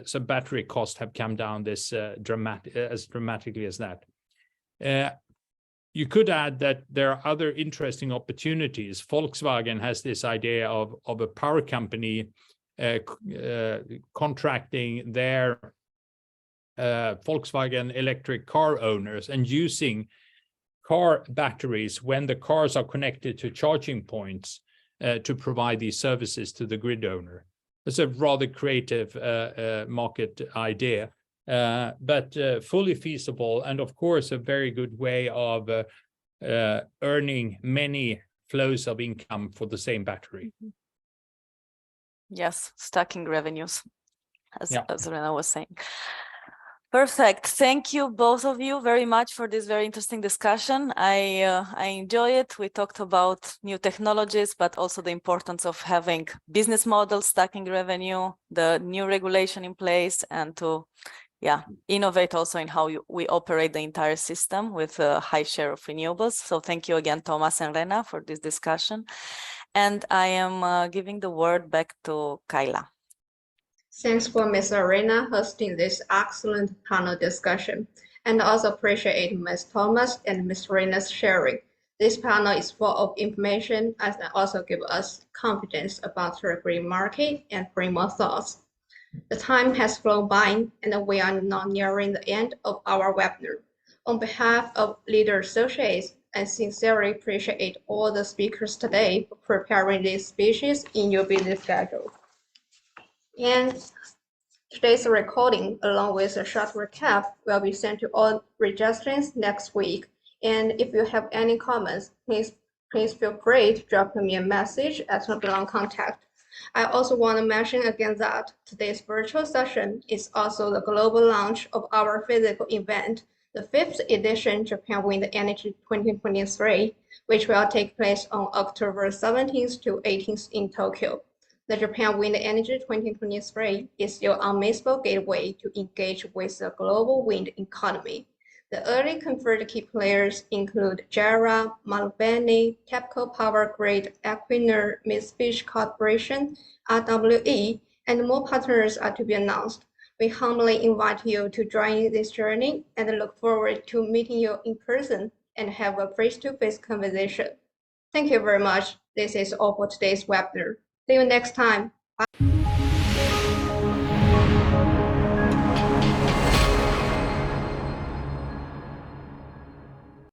So battery costs have come down as dramatically as that. You could add that there are other interesting opportunities. Volkswagen has this idea of a power company contracting their Volkswagen electric car owners and using car batteries when the cars are connected to charging points to provide these services to the grid owner. It's a rather creative market idea. But fully feasible, and of course a very good way of earning many flows of income for the same battery. Yes, stacking revenues, as Rena was saying. Perfect. Thank you, both of you, very much for this very interesting discussion. I enjoy it. We talked about new technologies, but also the importance of having business models, stacking revenue, the new regulation in place, and to innovate also in how we operate the entire system with a high share of renewables. So thank you again, Tomas and Rena, for this discussion. And I am giving the word back to Kayla. Thanks for Ms. Arina hosting this excellent panel discussion, and also appreciate Ms. Tomas and Ms. Rena's sharing. This panel is full of information and also give us confidence about the green market and bring more thoughts. The time has flown by, and we are now nearing the end of our webinar. On behalf of Leader Associates, I sincerely appreciate all the speakers today for preparing these speeches in your busy schedule. And today's recording, along with a short recap, will be sent to all registrants next week. And if you have any comments, please feel free to drop me a message at the below contact. I also want to mention again that today's virtual session is also the global launch of our physical event, the 5th edition Japan Wind Energy 2023, which will take place on October 17th to 18th in Tokyo. The Japan Wind Energy 2023 is your unmissable gateway to engage with the global wind economy. The early confirmed key players include JERA, Marubeni, TEPCO Power Grid, Equinor, Mitsubishi Corporation, RWE, and more partners are to be announced. We humbly invite you to join this journey and look forward to meeting you in person and have a face-to-face conversation. Thank you very much. This is all for today's webinar. See you next time. Bye.